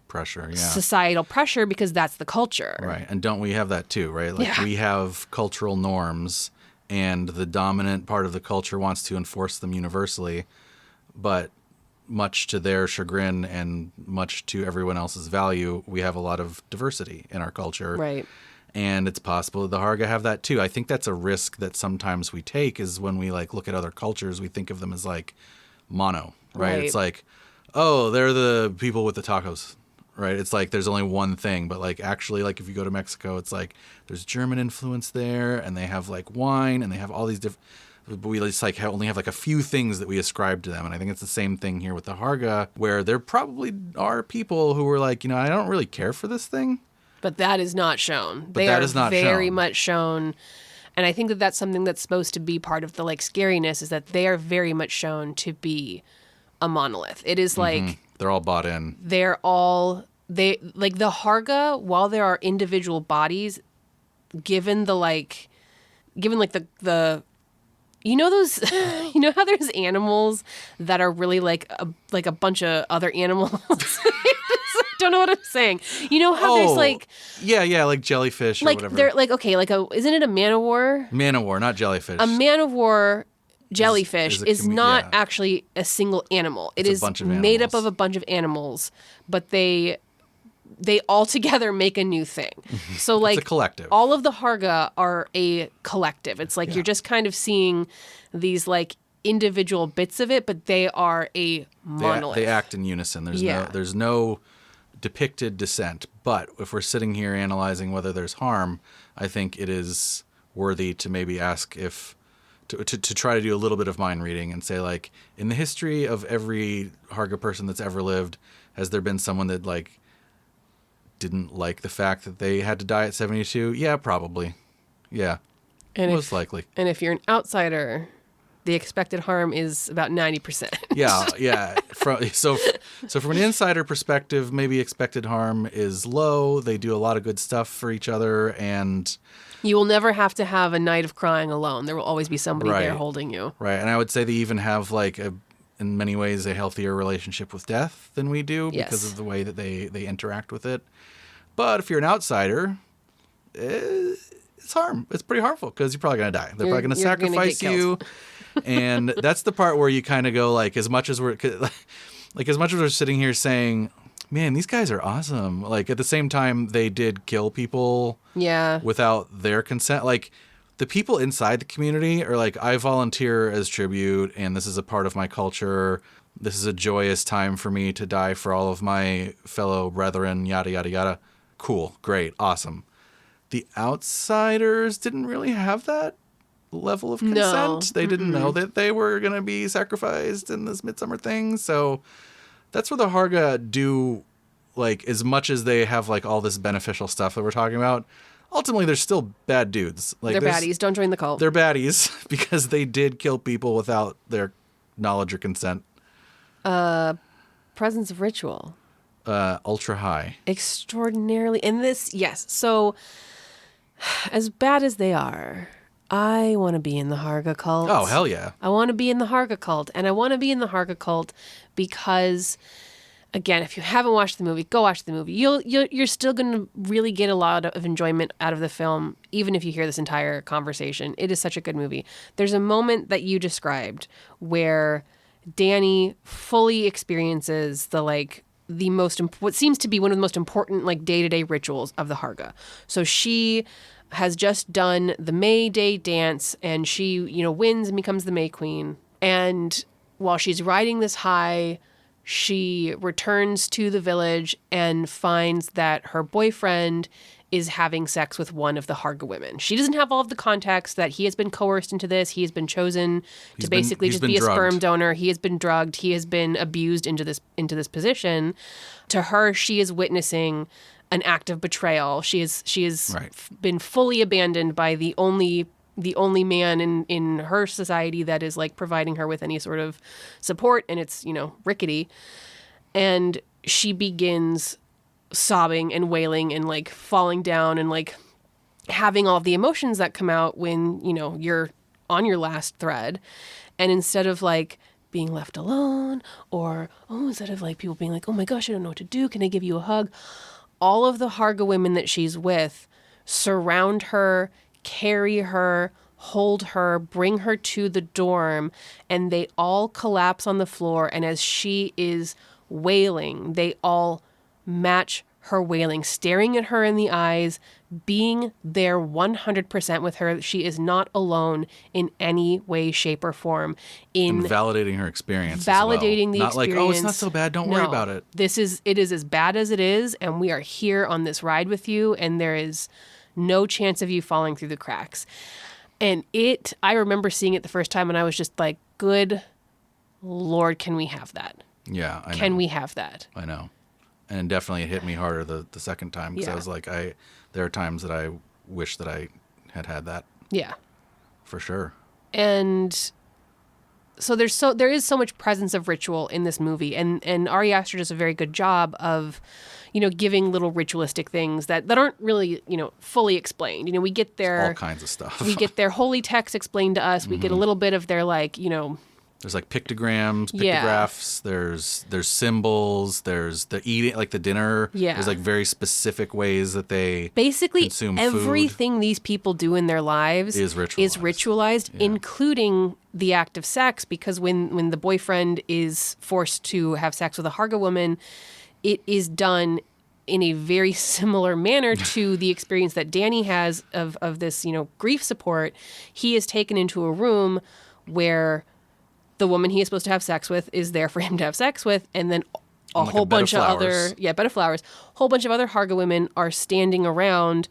pressure, societal pressure because that's the culture. Right. And don't we have that too, right? Like, we have cultural norms, and the dominant part of the culture wants to enforce them universally, but much to their chagrin and much to everyone else's value, we have a lot of diversity in our culture. Right. And it's possible that the Harga have that too. I think that's a risk that sometimes we take, is when we like look at other cultures, we think of them as like mono, right? It's like, oh, they're the people with the tacos, right? It's like there's only one thing, but like actually, like if you go to Mexico, it's like there's German influence there, and they have like wine, and they have all these different, but we just like only have like a few things that we ascribe to them. And I think it's the same thing here with the Harga, where there probably are people who were like, I don't really care for this thing. But that is not shown. But that is not very shown. much shown. And I think that that's something that's supposed to be part of the like scariness, is that they are very much shown to be a monolith. It is like they're all bought in. They like the Harga, while there are individual bodies, given the those how there's animals that are really like a bunch of other animals. I don't know what I'm saying. There's like like jellyfish or whatever. They're like, okay, like isn't it a man o' war? Man o' war, not jellyfish. A man o' war jellyfish is not actually a single animal. It is made up of a bunch of animals, but they all together make a new thing. So like, it's a collective. All of the Harga are a collective. It's like you're just kind of seeing these like individual bits of it, but they are a monolith. They act in unison. There's no depicted dissent. But if we're sitting here analyzing whether there's harm, I think it is worthy to maybe ask if to try to do a little bit of mind reading and say, like, in the history of every Harga person that's ever lived, has there been someone that like didn't like the fact that they had to die at 72? Yeah, probably. Yeah, most likely. And if you're an outsider, the expected harm is about 90%. Yeah. So from an insider perspective, maybe expected harm is low. They do a lot of good stuff for each other, and you will never have to have a night of crying alone. There will always be somebody there holding you. Right, and I would say they even have like in many ways a healthier relationship with death than we do because of the way that they interact with it. But if you're an outsider, it's harm. It's pretty harmful because you're probably going to die. They're probably going to sacrifice you. And that's the part where you kind of go like, as much as we're sitting here saying, man, these guys are awesome. Like at the same time, they did kill people without their consent. Like the people inside the community are like, I volunteer as tribute, and this is a part of my culture. This is a joyous time for me to die for all of my fellow brethren, yada, yada, yada. Cool. Great. Awesome. The outsiders didn't really have that. level of consent. They didn't know that they were going to be sacrificed in this Midsommar thing. So that's where the Harga do, like, as much as they have, like, all this beneficial stuff that we're talking about, ultimately they're still bad dudes. Like, they're baddies. Don't join the cult. They're baddies because they did kill people without their knowledge or consent. Presence of ritual. Ultra high. Extraordinarily. And this, yes. So, as bad as they are, I want to be in the Harga cult. Oh, hell yeah. I want to be in the Harga cult. And I want to be in the Harga cult because, again, if you haven't watched the movie, go watch the movie. You're still going to really get a lot of enjoyment out of the film, even if you hear this entire conversation. It is such a good movie. There's a moment that you described where Danny fully experiences what seems to be one of the most important, like, day-to-day rituals of the Harga. So she has just done the May Day dance, and she, wins and becomes the May Queen. And while she's riding this high, she returns to the village and finds that her boyfriend is having sex with one of the Harga women. She doesn't have all of the context that he has been coerced into this. He has been chosen to basically just be a sperm donor. He has been drugged. He has been abused into this position. To her, she is witnessing an act of betrayal. She is been fully abandoned by the only man in her society that is, like, providing her with any sort of support, and it's, rickety. And she begins sobbing and wailing and, like, falling down and, like, having all the emotions that come out when, you're on your last thread. And instead of, like, being left alone or, instead of, like, people being like, oh my gosh, I don't know what to do. Can I give you a hug? All of the Harga women that she's with surround her, carry her, hold her, bring her to the dorm, and they all collapse on the floor. And as she is wailing, they all match her wailing, staring at her in the eyes, being there 100% with her. She is not alone in any way, shape, or form. And validating her experience. Validating the experience. Not like, oh, it's not so bad. Don't worry about it. It is as bad as it is, and we are here on this ride with you, and there is no chance of you falling through the cracks. And I remember seeing it the first time, and I was just like, good Lord, can we have that? Yeah, I know. Can we have that? I know. And definitely it hit me harder the second time because I was like, there are times that I wish that I had that. Yeah. For sure. And so there is so much presence of ritual in this movie, and Ari Aster does a very good job of, giving little ritualistic things that aren't really, fully explained. We get their all kinds of stuff. We get their holy text explained to us. We get a little bit of their, like, there's, like, pictographs, there's symbols, there's the eating, like the dinner. Yeah. There's, like, very specific ways that they basically consume everything food. These people do in their lives is ritualized, including the act of sex, because when the boyfriend is forced to have sex with a Harga woman, it is done in a very similar manner to the experience that Danny has of this, grief support. He is taken into a room where the woman he is supposed to have sex with is there for him to have sex with, and then a whole bunch of other bed of flowers. Whole bunch of other Harga women are standing around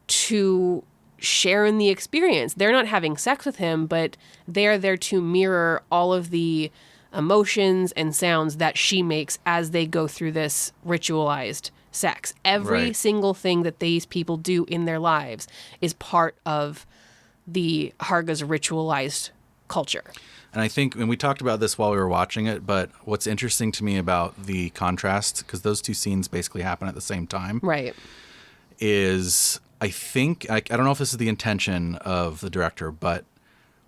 to share in the experience. They're not having sex with him, but they're there to mirror all of the emotions and sounds that she makes as they go through this ritualized sex. Every single thing that these people do in their lives is part of the Harga's ritualized culture. And I think, and we talked about this while we were watching it, but what's interesting to me about the contrast, because those two scenes basically happen at the same time, right, is I think, I don't know if this is the intention of the director, but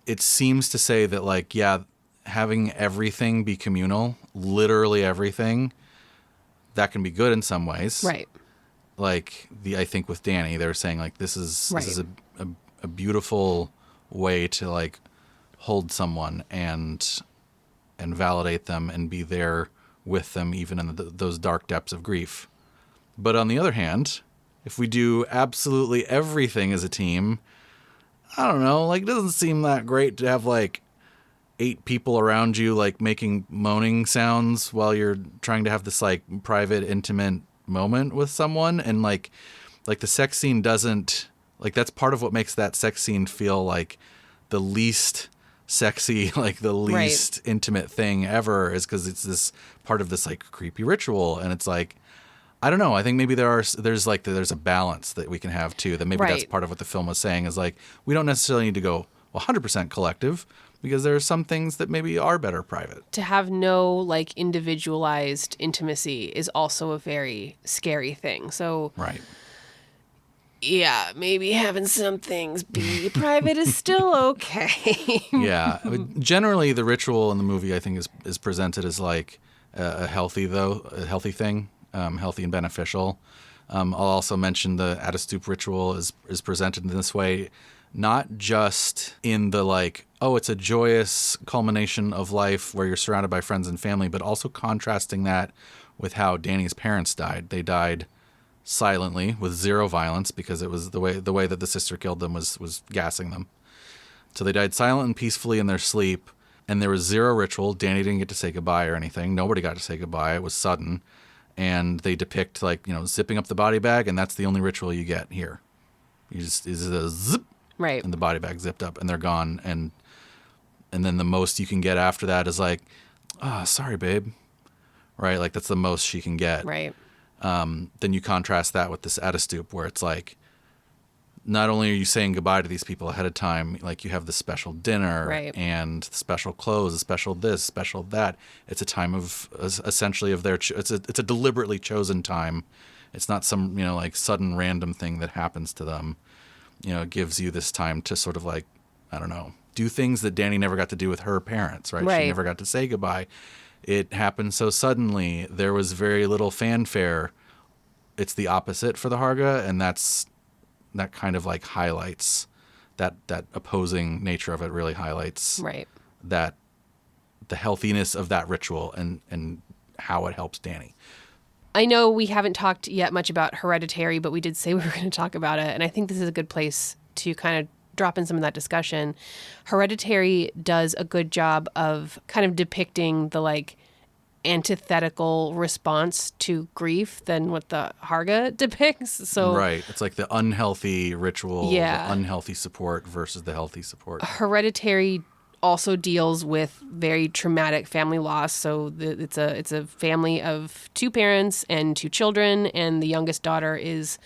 it seems to say that, like, having everything be communal, literally everything, that can be good in some ways. Right. Like, I think with Danny, they were saying, like, this is a beautiful way to, like, hold someone and validate them and be there with them even in those dark depths of grief. But on the other hand, if we do absolutely everything as a team, I don't know, like, it doesn't seem that great to have, like, 8 people around you, like, making moaning sounds while you're trying to have this, like, private, intimate moment with someone. And, like the sex scene doesn't, like, that's part of what makes that sex scene feel like the least sexy, like the least intimate thing ever, is because it's this part of this like creepy ritual. And it's like, I don't know. I think maybe there's a balance that we can have too, that maybe that's part of what the film was saying, is like, we don't necessarily need to go 100% collective, because there are some things that maybe are better private. To have no like individualized intimacy is also a very scary thing. So Right. Yeah, maybe having some things be private is still okay. Yeah. I mean, generally, the ritual in the movie, I think, is presented as like a healthy thing, healthy and beneficial. I'll also mention the at a stoop ritual is presented in this way, not just in the like, oh, it's a joyous culmination of life where you're surrounded by friends and family, but also contrasting that with how Danny's parents died. They died silently with zero violence, because it was the way that the sister killed them was gassing them. So they died silent and peacefully in their sleep, and there was zero ritual. Danny didn't get to say goodbye or anything. Nobody got to say goodbye. It was sudden. And they depict like, zipping up the body bag, and that's the only ritual you get here. You just is a zip, right, and the body bag zipped up, and they're gone. And then the most you can get after that is like, sorry, babe. Right? Like that's the most she can get. Right. Then you contrast that with this at a stoop, where it's like, not only are you saying goodbye to these people ahead of time, like you have the special dinner and special clothes, special this, special that. It's a time of essentially of their. It's a deliberately chosen time. It's not some like sudden random thing that happens to them. It gives you this time to sort of like, I don't know, do things that Danny never got to do with her parents. Right? She never got to say goodbye. It happened so suddenly. There was very little fanfare. It's the opposite for the Harga, and that kind of like highlights that opposing nature of it. Really highlights that the healthiness of that ritual and how it helps Danny. I know we haven't talked yet much about Hereditary, but we did say we were going to talk about it, and I think this is a good place to kind of drop in some of that discussion. Hereditary does a good job of kind of depicting the like antithetical response to grief than what the Harga depicts. So it's like the unhealthy ritual, the unhealthy support versus the healthy support. Hereditary also deals with very traumatic family loss. So it's a family of two parents and two children, and the youngest daughter is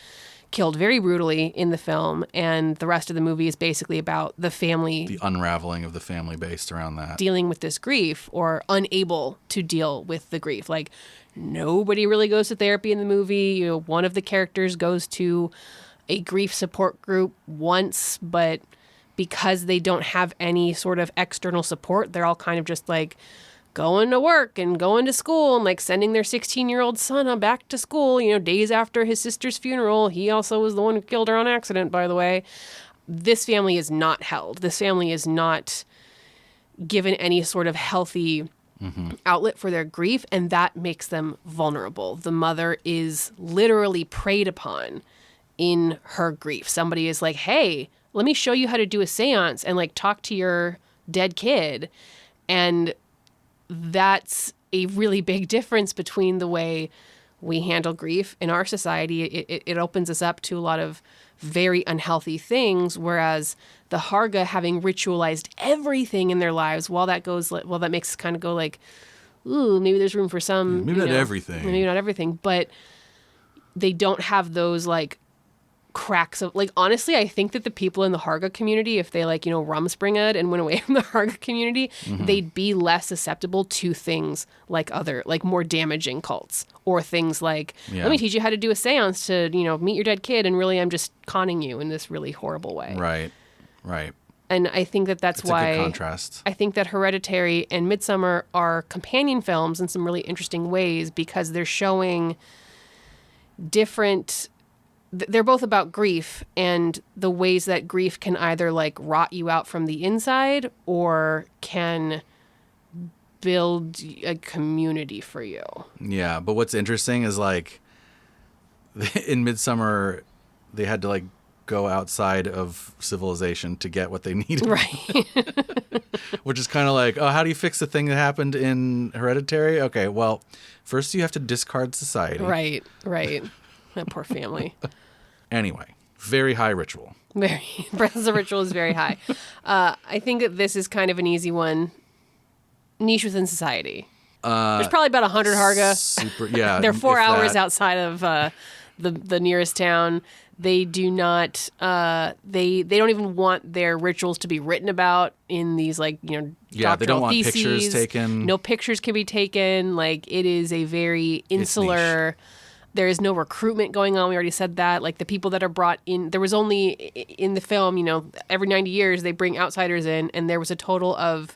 killed very brutally in the film, and the rest of the movie is basically about the family, the unraveling of the family based around that, dealing with this grief or unable to deal with the grief. Like, nobody really goes to therapy in the movie. One of the characters goes to a grief support group once, but because they don't have any sort of external support, they're all kind of just like going to work and going to school and like sending their 16-year-old son on back to school, days after his sister's funeral. He also was the one who killed her on accident, by the way. This family is not held. This family is not given any sort of healthy outlet for their grief, and that makes them vulnerable. The mother is literally preyed upon in her grief. Somebody is like, hey, let me show you how to do a seance and like talk to your dead kid. And that's a really big difference between the way we handle grief in our society. It opens us up to a lot of very unhealthy things, whereas the Harga, having ritualized everything in their lives, that makes us kind of go like, ooh, maybe there's room for some. Maybe not everything. Maybe not everything, but they don't have those like cracks of like, honestly, I think that the people in the Harga community, if they like, rumspringa and went away from the Harga community, they'd be less susceptible to things like other, like more damaging cults, or things like, let me teach you how to do a seance to, meet your dead kid, and really I'm just conning you in this really horrible way. Right. And I think that's why a good contrast. I think that Hereditary and Midsommar are companion films in some really interesting ways, because they're showing different. They're both about grief and the ways that grief can either like rot you out from the inside or can build a community for you. Yeah, but what's interesting is like in Midsommar, they had to like go outside of civilization to get what they needed. Right. Which is kind of like, oh, how do you fix the thing that happened in Hereditary? Okay, well, first you have to discard society. Right. That poor family. Anyway, Very high ritual. Very presence of ritual is very high. I think that this is kind of an easy one. Niche within society. There's probably about 100 Harga. Super, yeah. They're 4 hours outside of the nearest town. They do not. They don't even want their rituals to be written about in these doctrinal they don't want theses. pictures taken. No pictures can be taken. Like it is a very insular. There is no recruitment going on. We already said that. Like the people that are brought in, there was only in the film. Every 90 years they bring outsiders in, and there was a total of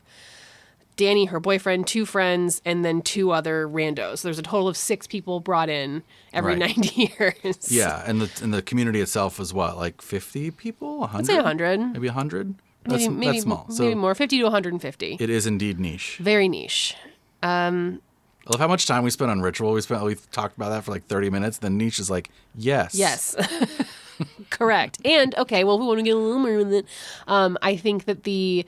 Danny, her boyfriend, 2 friends, and then 2 other randos. So there's a total of 6 people brought in every 90 years. Yeah, and the community itself was what, like 50 people? 100? I'd say 100. Maybe 100? Maybe That's small. Maybe more, 50 to 150. It is indeed niche. Very niche. I love how much time we spent on ritual. We've talked about that for like 30 minutes. Then niche is like, yes. Yes. Correct. And, okay, well, if we want to get a little more with it, I think that the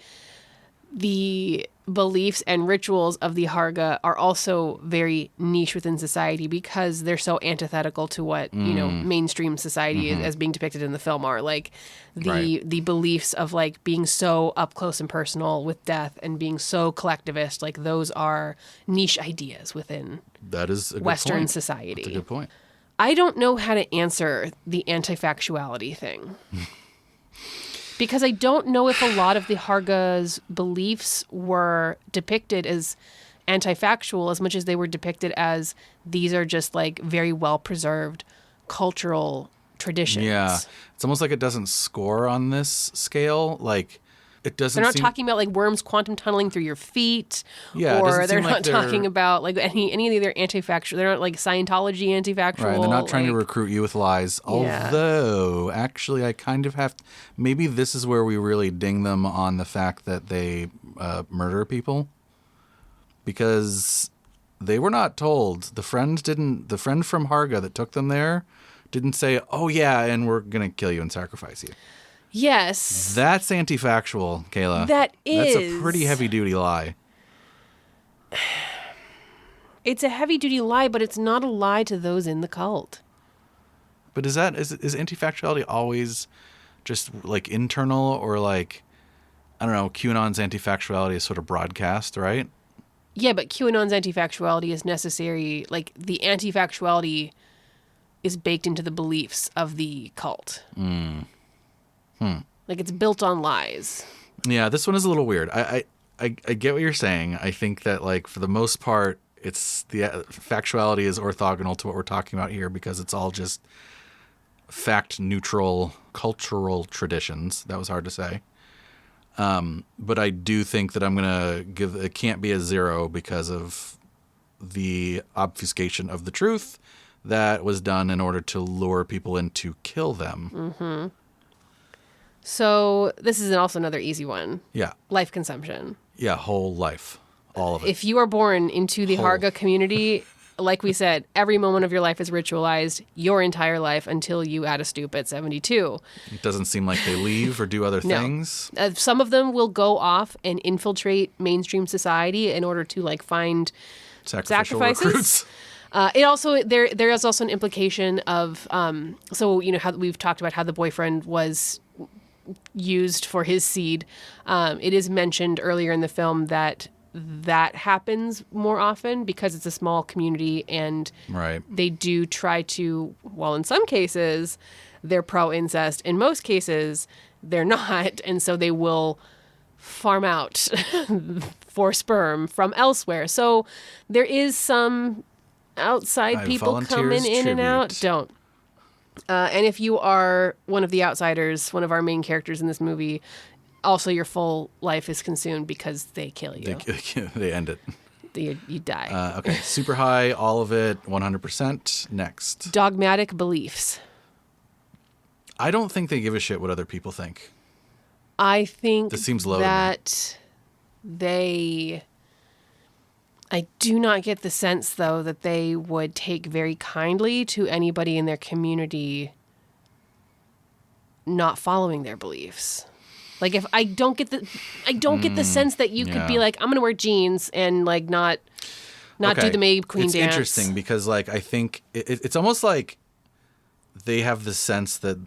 beliefs and rituals of the Harga are also very niche within society because they're so antithetical to what mainstream society is, as being depicted in the film are. Like the beliefs of like being so up close and personal with death and being so collectivist, like those are niche ideas within that is a Western good point. society. That's a good point. I don't know how to answer the anti-factuality thing. Because I don't know if a lot of the Harga's beliefs were depicted as anti-factual as much as they were depicted as these are just like very well-preserved cultural traditions. Yeah. It's almost like it doesn't score on this scale. Like it doesn't They're not talking about like worms quantum tunneling through your feet. Yeah, or they're not talking about like any of their anti-factual. They're not like Scientology anti-factual. Right, they're not trying to recruit you with lies. Yeah. Although, actually, I kind of have... Maybe this is where we really ding them on the fact that they murder people. Because they were not told. The friend from Harga that took them there didn't say, oh, yeah, and we're going to kill you and sacrifice you. Yes. That's anti-factual, Kayla. That is. That's a pretty heavy-duty lie. It's a heavy-duty lie, but it's not a lie to those in the cult. But is anti-factuality always just like internal or like, I don't know, QAnon's anti-factuality is sort of broadcast, right? Yeah, but QAnon's anti-factuality is necessary. Like the anti-factuality is baked into the beliefs of the cult. Like it's built on lies. Yeah, this one is a little weird. I get what you're saying. I think that like for the most part, it's the factuality is orthogonal to what we're talking about here because it's all just fact neutral cultural traditions. That was hard to say. But I do think that I'm gonna give it can't be a 0 because of the obfuscation of the truth that was done in order to lure people in to kill them. Mm-hmm. So this is also another easy one. Yeah. Life consumption. Yeah, whole life. All of it. If you are born into the Harga community, like we said, every moment of your life is ritualized your entire life until you add a stoop at 72. It doesn't seem like they leave or do other things. Some of them will go off and infiltrate mainstream society in order to like find sacrifices. Recruits. There is also an implication of how we've talked about how the boyfriend was used for his seed. It is mentioned earlier in the film that happens more often because it's a small community and they do try to, well, in some cases they're pro-incest. In most cases they're not, and so they will farm out for sperm from elsewhere. So there is some outside people coming in and out. Don't. And if you are one of the outsiders, one of our main characters in this movie, also your full life is consumed because they kill you. They end it. You die. Okay, super high, all of it, 100%. Next. Dogmatic beliefs. I don't think they give a shit what other people think. I think this seems low that I do not get the sense, though, that they would take very kindly to anybody in their community not following their beliefs. Like, if I don't get the sense that you could be like, I'm going to wear jeans and like not do the Maid Queen dance. It's interesting because like I think it's almost like they have the sense that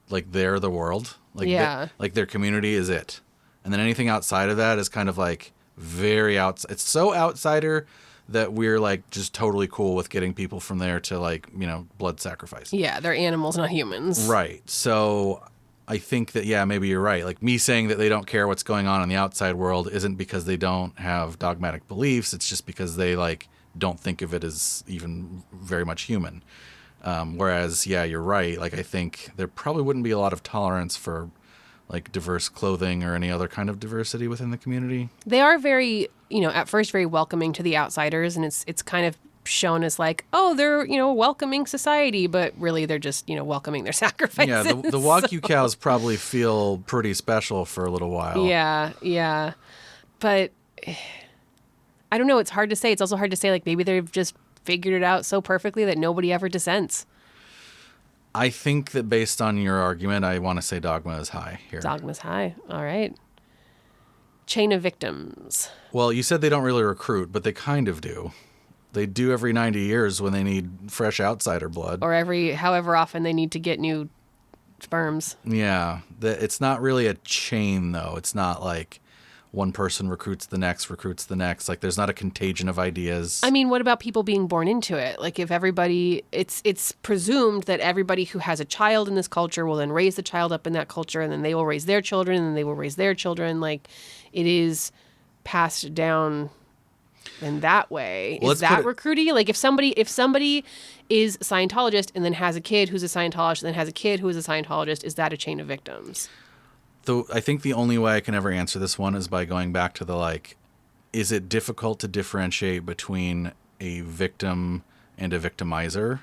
like they're the world. Like Yeah. like their community is it. And then anything outside of that is kind of like very outside. It's so outsider that we're like just totally cool with getting people from there to like, blood sacrifice. Yeah, they're animals, not humans. Right. So I think that, yeah, maybe you're right. Like me saying that they don't care what's going on in the outside world isn't because they don't have dogmatic beliefs. It's just because they like don't think of it as even very much human. Whereas, yeah, you're right. Like I think there probably wouldn't be a lot of tolerance for like diverse clothing or any other kind of diversity within the community. They are very, at first very welcoming to the outsiders, and it's kind of shown as like, oh, they're, welcoming society, but really they're just, welcoming their sacrifices. Yeah, the Wagyu cows probably feel pretty special for a little while. Yeah. But I don't know. It's hard to say. It's also hard to say, like, maybe they've just figured it out so perfectly that nobody ever dissents. I think that based on your argument, I want to say dogma is high here. Dogma's high. All right. Chain of victims. Well, you said they don't really recruit, but they kind of do. They do every 90 years when they need fresh outsider blood. Or however often they need to get new sperms. Yeah. It's not really a chain, though. It's not like one person recruits the next. Like there's not a contagion of ideas. I mean, what about people being born into it? Like if everybody, it's presumed that everybody who has a child in this culture will then raise the child up in that culture, and then they will raise their children, and they will raise their children. Like it is passed down in that way. Well, is that recruiting? Like if somebody is a Scientologist and then has a kid who's a Scientologist and then has a kid who is a Scientologist, is that a chain of victims? I think the only way I can ever answer this one is by going back to the like, is it difficult to differentiate between a victim and a victimizer?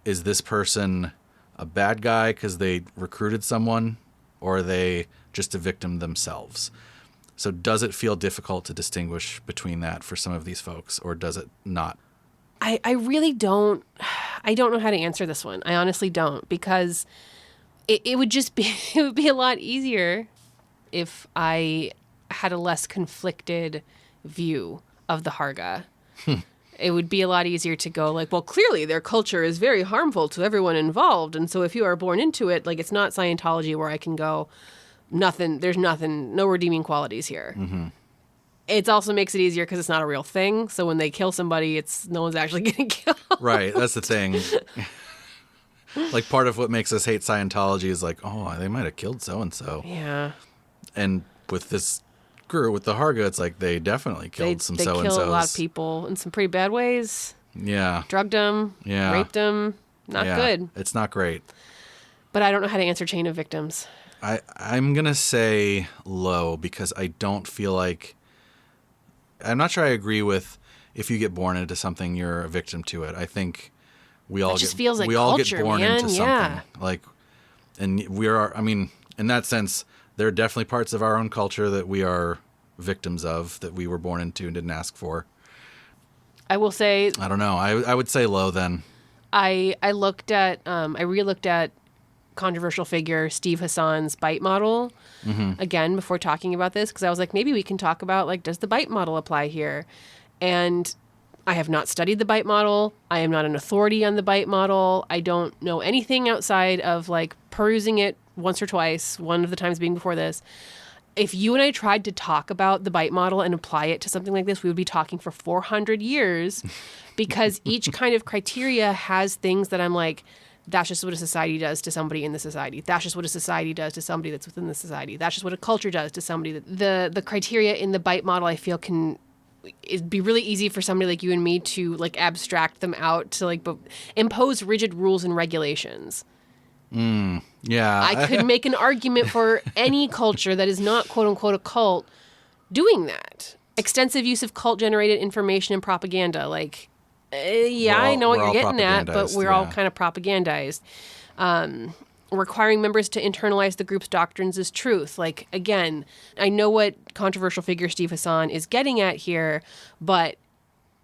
Is this person a bad guy because they recruited someone, or are they just a victim themselves? So does it feel difficult to distinguish between that for some of these folks, or does it not? I really don't. I don't know how to answer this one. I honestly don't, because it would just be, it would be a lot easier if I had a less conflicted view of the Harga. It would be a lot easier to go like, well, clearly their culture is very harmful to everyone involved. And so if you are born into it, like it's not Scientology where I can go, there's no redeeming qualities here. Mm-hmm. It also makes it easier because it's not a real thing. So when they kill somebody, no one's actually getting killed. Right. That's the thing. Like part of what makes us hate Scientology is like, oh, they might have killed so-and-so. Yeah. And with this group, with the Harga, it's like they definitely killed some so-and-sos. They killed a lot of people in some pretty bad ways. Yeah. Drugged them. Yeah. Raped them. Not good. It's not great. But I don't know how to answer chain of victims. I'm going to say low because I don't feel like... I'm not sure I agree with if you get born into something, you're a victim to it. I think... We all get born into something. Yeah. Like, and in that sense, there are definitely parts of our own culture that we are victims of, that we were born into and didn't ask for. I will say, I don't know. I would say low then. I re-looked at controversial figure Steve Hassan's bite model again before talking about this, because I was like, maybe we can talk about like, does the bite model apply here? And I have not studied the bite model. I am not an authority on the bite model. I don't know anything outside of like perusing it once or twice, one of the times being before this. If you and I tried to talk about the bite model and apply it to something like this, we would be talking for 400 years because each kind of criteria has things that I'm like, that's just what a society does to somebody in the society. That's just what a society does to somebody that's within the society. That's just what a culture does to somebody. The criteria in the bite model, I feel, it'd be really easy for somebody like you and me to like abstract them out to like impose rigid rules and regulations. Yeah. I could make an argument for any culture that is not quote unquote a cult doing that. Extensive use of cult generated information and propaganda. Like, I know what you're getting at, but we're all kind of propagandized. Requiring members to internalize the group's doctrines as truth. Like, again, I know what controversial figure Steve Hassan is getting at here, but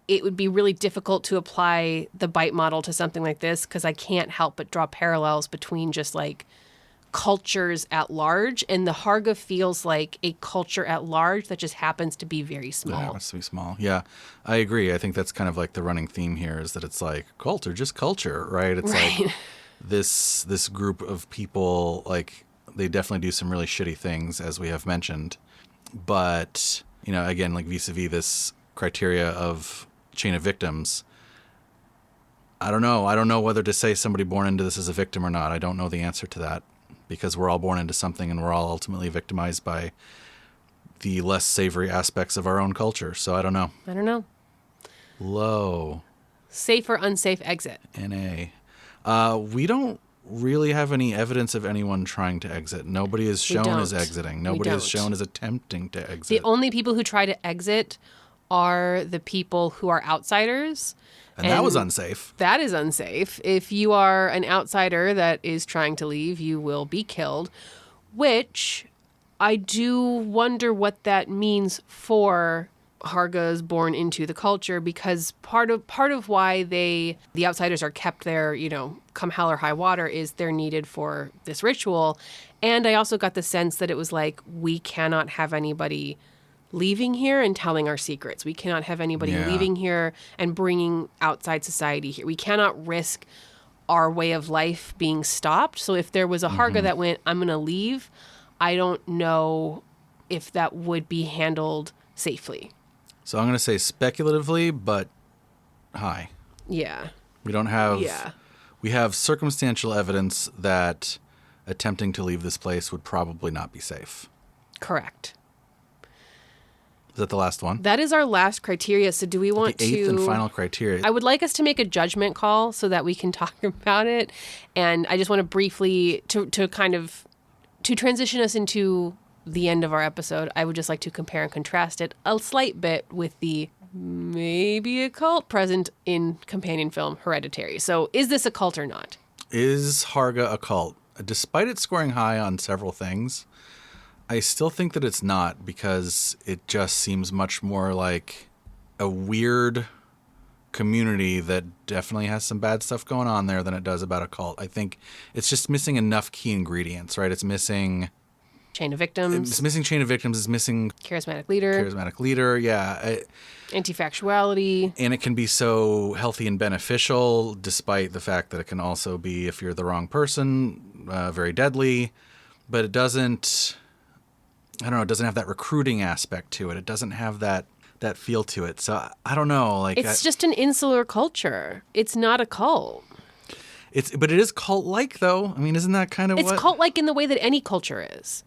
it would be really difficult to apply the bite model to something like this because I can't help but draw parallels between just like cultures at large, and the Harga feels like a culture at large that just happens to be very small. It happens to be small. Yeah, I agree. I think that's kind of like the running theme here is that it's like cult or just culture, right? It's like this group of people, like, they definitely do some really shitty things, as we have mentioned. But, you know, again, like vis-a-vis this criteria of chain of victims, I don't know. I don't know whether to say somebody born into this is a victim or not. I don't know the answer to that, because we're all born into something and we're all ultimately victimized by the less savory aspects of our own culture. So I don't know. I don't know. Low. Safe or unsafe exit? NA. We don't really have any evidence of anyone trying to exit. Nobody is shown as exiting. Nobody is shown as attempting to exit. The only people who try to exit are the people who are outsiders. And that was unsafe. That is unsafe. If you are an outsider that is trying to leave, you will be killed, which I do wonder what that means for Hargas born into the culture, because part of why the outsiders are kept there, you know, come hell or high water, is they're needed for this ritual. And I also got the sense that it was like, we cannot have anybody leaving here and telling our secrets. We cannot have anybody leaving here and bringing outside society here. We cannot risk our way of life being stopped. So if there was a Harga that went, I'm going to leave, I don't know if that would be handled safely. So I'm going to say speculatively, but high. Yeah. We don't have... Yeah. We have circumstantial evidence that attempting to leave this place would probably not be safe. Correct. Is that the last one? That is our last criteria. So do we want to... The eighth and final criteria. I would like us to make a judgment call so that we can talk about it. And I just want to briefly, to transition us into the end of our episode, I would just like to compare and contrast it a slight bit with the maybe a cult present in companion film Hereditary. So is this a cult or not? Is Harga a cult? Despite it scoring high on several things, I still think that it's not, because it just seems much more like a weird community that definitely has some bad stuff going on there than it does about a cult. I think it's just missing enough key ingredients, right? It's missing... Chain of victims. It's missing chain of victims. It's missing... Charismatic leader, yeah. Anti-factuality. And it can be so healthy and beneficial, despite the fact that it can also be, if you're the wrong person, very deadly. But it doesn't... I don't know, it doesn't have that recruiting aspect to it. It doesn't have that feel to it. So I don't know. Like, it's just an insular culture. It's not a cult. But it is cult-like, though. I mean, isn't that kind of It's cult-like in the way that any culture is.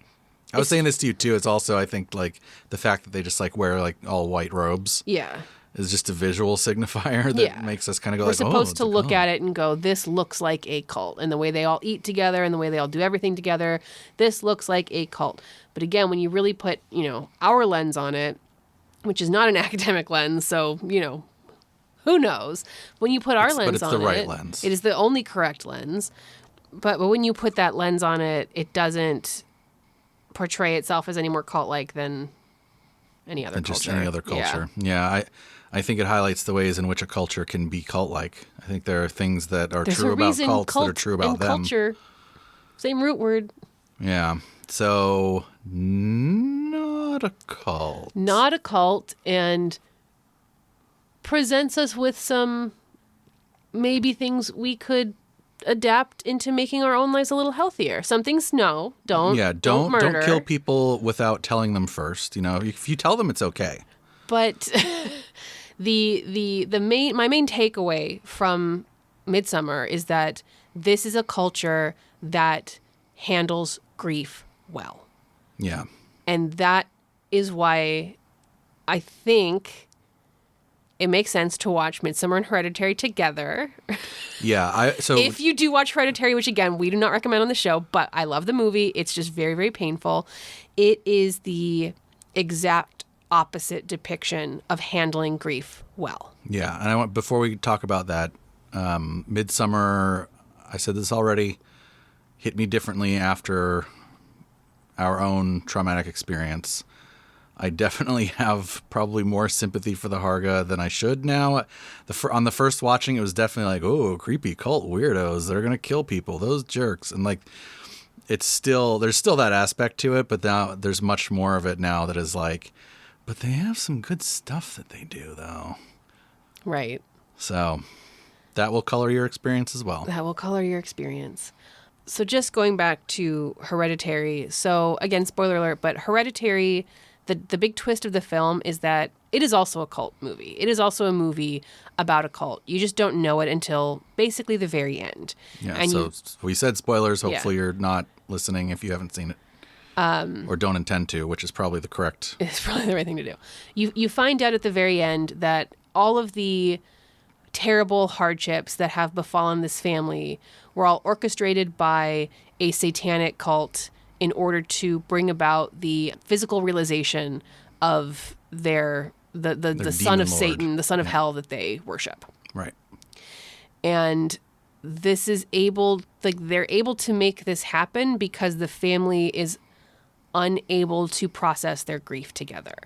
I was saying this to you, too. It's also, I think, like, the fact that they just, like, wear, like, all white robes. Yeah. Is just a visual signifier that makes us kind of go, We're supposed to look at it and go, this looks like a cult. And the way they all eat together and the way they all do everything together, this looks like a cult. But again, when you really put, you know, our lens on it, which is not an academic lens, so, you know, who knows? When you put our lens on it... But it's the right lens. It is the only correct lens. But when you put that lens on it, it doesn't portray itself as any more cult-like than any other culture. Just any other culture. Yeah, I think it highlights the ways in which a culture can be cult-like. I think there are things that are true about cults that are true about them. Culture, same root word. Yeah. So, not a cult. Not a cult, and presents us with some maybe things we could adapt into making our own lives a little healthier. Some things, no, don't. Yeah, don't kill people without telling them first. You know, if you tell them, it's okay. But my main takeaway from Midsommar is that this is a culture that handles grief well. Yeah. And that is why I think it makes sense to watch Midsommar and Hereditary together. Yeah. So if you do watch Hereditary, which again, we do not recommend on the show, but I love the movie. It's just very, very painful. It is the exact opposite depiction of handling grief well. Yeah. And before we talk about that, Midsommar, I said this already, hit me differently after our own traumatic experience. I definitely have probably more sympathy for the Harga than I should now. On the first watching, it was definitely like, oh, creepy cult weirdos. They're going to kill people, those jerks. And like, there's still that aspect to it, but now there's much more of it now that is like, but they have some good stuff that they do, though. Right. So. That will color your experience as well. That will color your experience. So just going back to Hereditary. So again, spoiler alert, but Hereditary, the big twist of the film is that it is also a cult movie. It is also a movie about a cult. You just don't know it until basically the very end. Yeah, and so we said spoilers. Hopefully you're not listening if you haven't seen it. Or don't intend to, which is probably the correct... It's probably the right thing to do. You find out at the very end that all of the terrible hardships that have befallen this family were all orchestrated by a satanic cult in order to bring about the physical realization of the son of Satan, the son of hell that they worship. Right. And this is they're able to make this happen because the family is unable to process their grief together.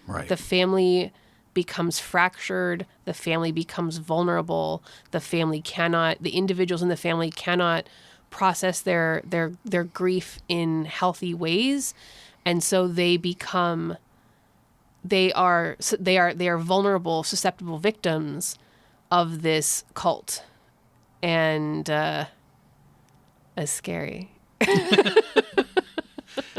Right. The family becomes fractured. The family becomes vulnerable. The individuals in the family cannot process their grief in healthy ways. And so they are vulnerable, susceptible victims of this cult. And it's scary.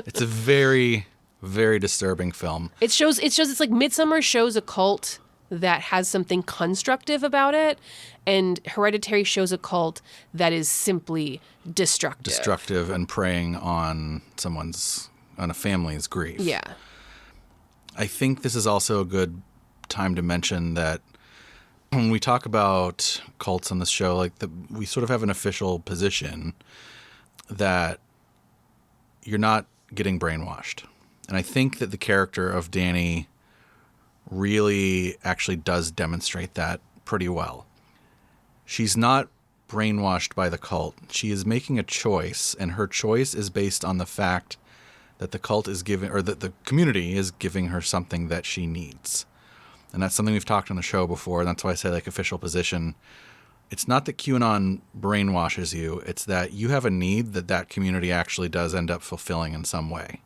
It's a very, very disturbing film. It's like Midsommar shows a cult that has something constructive about it, and Hereditary shows a cult that is simply destructive. Destructive and preying on a family's grief. Yeah. I think this is also a good time to mention that when we talk about cults on this show, we sort of have an official position that you're not getting brainwashed. And I think that the character of Dani really actually does demonstrate that pretty well. She's not brainwashed by the cult. She is making a choice, and her choice is based on the fact that the cult is giving, or that the community is giving her something that she needs. And that's something we've talked on the show before, and that's why I say official position. It's not that QAnon brainwashes you. It's that you have a need that community actually does end up fulfilling in some way.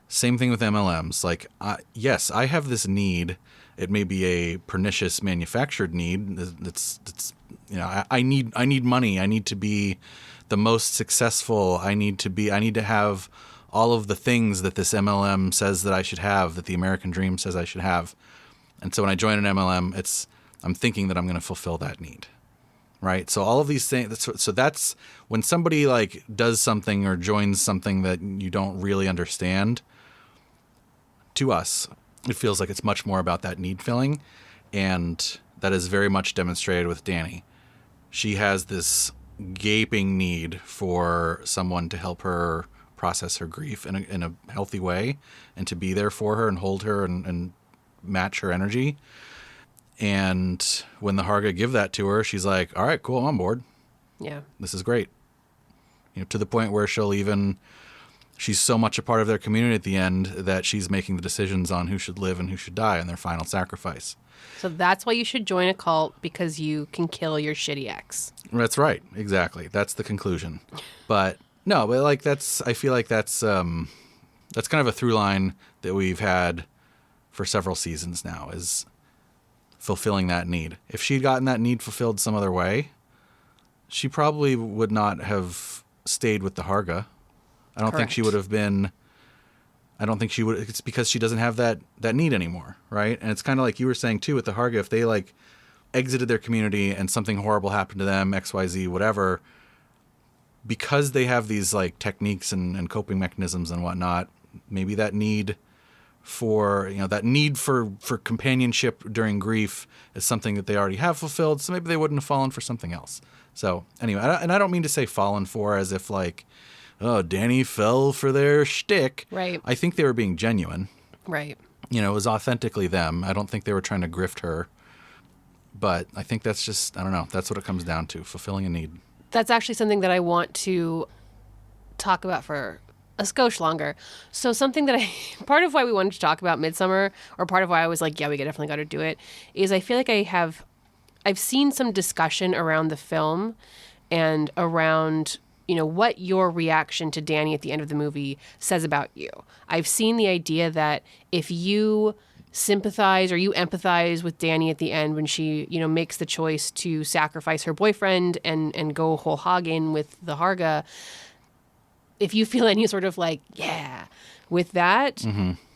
Same thing with MLMs. Yes, I have this need. It may be a pernicious manufactured need. I need money. I need to be the most successful. I need to have all of the things that this MLM says that I should have, that the American dream says I should have. And so when I join an MLM, I'm thinking that I'm going to fulfill that need. Right. So all of these things. So that's when somebody does something or joins something that you don't really understand. To us, it feels like it's much more about that need filling, and that is very much demonstrated with Dani. She has this gaping need for someone to help her process her grief in a healthy way, and to be there for her and hold her and match her energy. And when the Harga give that to her, she's like, all right, cool, I'm on board. Yeah. This is great. To the point where she's so much a part of their community at the end that she's making the decisions on who should live and who should die in their final sacrifice. So that's why you should join a cult, because you can kill your shitty ex. That's right. Exactly. That's the conclusion. But no, I feel like that's kind of a through line that we've had for several seasons now, is fulfilling that need. If she'd gotten that need fulfilled some other way, she probably would not have stayed with the Harga. I don't think she would have been. I don't think she would. It's because she doesn't have that need anymore, right? And it's kind of like you were saying too with the Harga. If they exited their community and something horrible happened to them, XYZ, whatever, because they have these techniques and coping mechanisms and whatnot, maybe that need for companionship during grief is something that they already have fulfilled. So maybe they wouldn't have fallen for something else. So anyway, and I don't mean to say fallen for as if oh, Dani fell for their shtick. Right. I think they were being genuine. Right. It was authentically them. I don't think they were trying to grift her. But I think that's just, I don't know, that's what it comes down to, fulfilling a need. That's actually something that I want to talk about for a skosh longer. So something that part of why we wanted to talk about Midsommar, or part of why I was like, yeah, we definitely got to do it, is I feel like I've seen some discussion around the film and around what your reaction to Dani at the end of the movie says about you. I've seen the idea that if you sympathize or you empathize with Dani at the end when she, makes the choice to sacrifice her boyfriend and go whole hog in with the Harga. If you feel any sort of with that,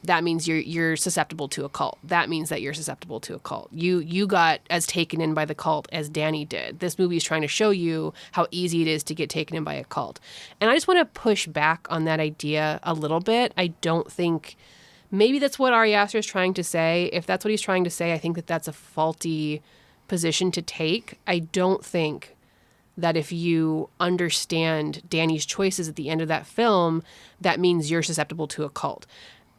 that means you're susceptible to a cult. That means that you're susceptible to a cult. You got as taken in by the cult as Dani did. This movie is trying to show you how easy it is to get taken in by a cult. And I just want to push back on that idea a little bit. I don't think maybe that's what Ari Aster is trying to say. If that's what he's trying to say, I think that that's a faulty position to take. I don't think that if you understand Dani's choices at the end of that film, that means you're susceptible to a cult.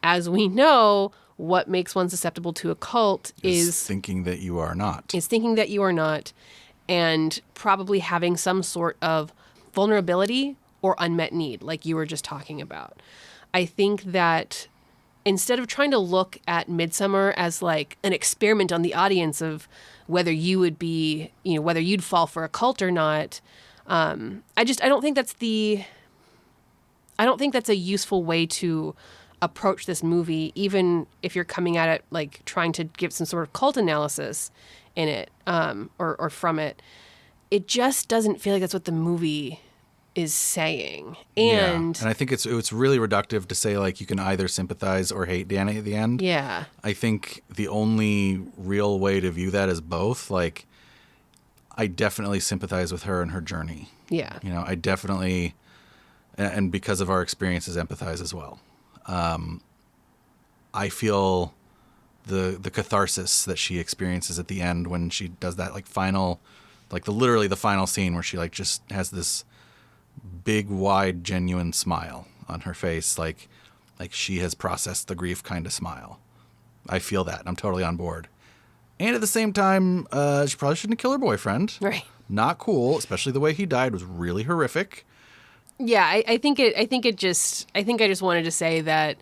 As we know, what makes one susceptible to a cult is thinking that you are not. Is thinking that you are not, and probably having some sort of vulnerability or unmet need, like you were just talking about. I think that instead of trying to look at Midsommar as like an experiment on the audience of whether you would be, whether you'd fall for a cult or not, I don't think that's a useful way to approach this movie, even if you're coming at it like trying to give some sort of cult analysis in it, or from it. It just doesn't feel like that's what the movie is saying. And I think it's really reductive to say like you can either sympathize or hate Dani at the end. Yeah. I think the only real way to view that is both. Like, I definitely sympathize with her and her journey. Yeah. I definitely, and because of our experiences, empathize as well. I feel the catharsis that she experiences at the end when she does that like final, like literally the final scene where she like just has this big, wide, genuine smile on her face, like she has processed the grief kind of smile. I feel that. I'm totally on board. And at the same time, she probably shouldn't kill her boyfriend. Right. Not cool, especially the way he died was really horrific. Yeah, I think I just wanted to say that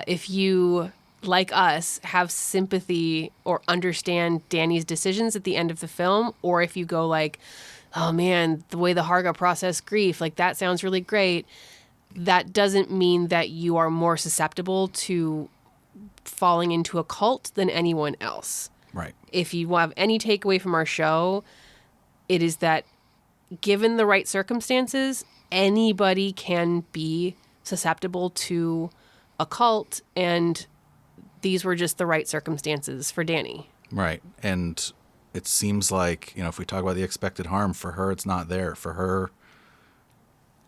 if you, like us, have sympathy or understand Dani's decisions at the end of the film, or if you go like, oh man, the way the Harga processed grief, like that sounds really great, that doesn't mean that you are more susceptible to falling into a cult than anyone else. Right. If you have any takeaway from our show, it is that given the right circumstances, anybody can be susceptible to a cult, and these were just the right circumstances for Dani. Right. And it seems like, if we talk about the expected harm, for her, it's not there. For her,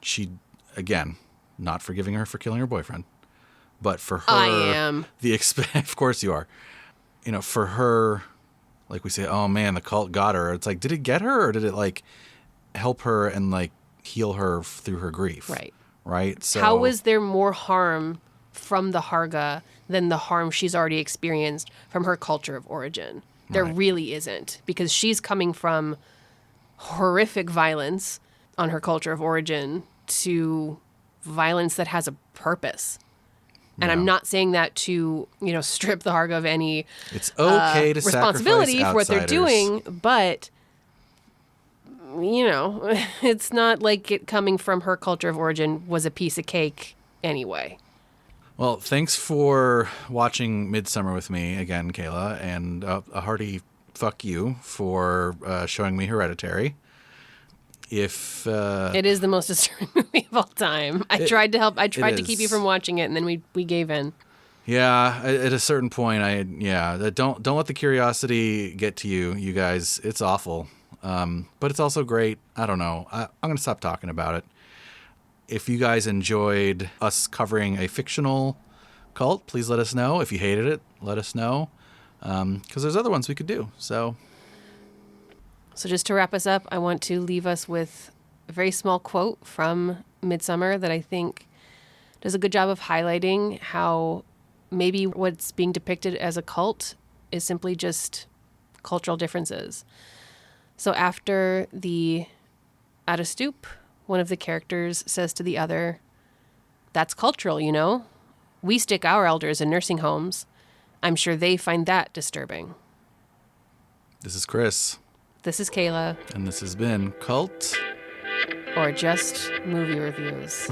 she, again, not forgiving her for killing her boyfriend, but for her, I am. Of course you are. For her, like we say, oh man, the cult got her. It's like, did it get her, or did it like help her and like heal her through her grief? Right. Right. So how was there more harm from the Harga than the harm she's already experienced from her culture of origin? There really isn't, because she's coming from horrific violence on her culture of origin to violence that has a purpose. And I'm not saying that to, strip the Harga of any it's okay to responsibility for what they're outsiders. doing, but it's not like it coming from her culture of origin was a piece of cake anyway. Well, thanks for watching Midsommar with me again, Kayla, and a hearty fuck you for showing me Hereditary. If it is the most disturbing movie of all time. I tried to keep you from watching it, and then we gave in. Yeah, at a certain point, don't let the curiosity get to you, you guys. It's awful, but it's also great. I don't know. I'm gonna stop talking about it. If you guys enjoyed us covering a fictional cult, please let us know. If you hated it, let us know, because there's other ones we could do. So just to wrap us up, I want to leave us with a very small quote from Midsommar that I think does a good job of highlighting how maybe what's being depicted as a cult is simply just cultural differences. So after at a stoop, one of the characters says to the other, "That's cultural, We stick our elders in nursing homes. I'm sure they find that disturbing." This is Chris. This is Kayla. And this has been Cult or Just Movie Reviews.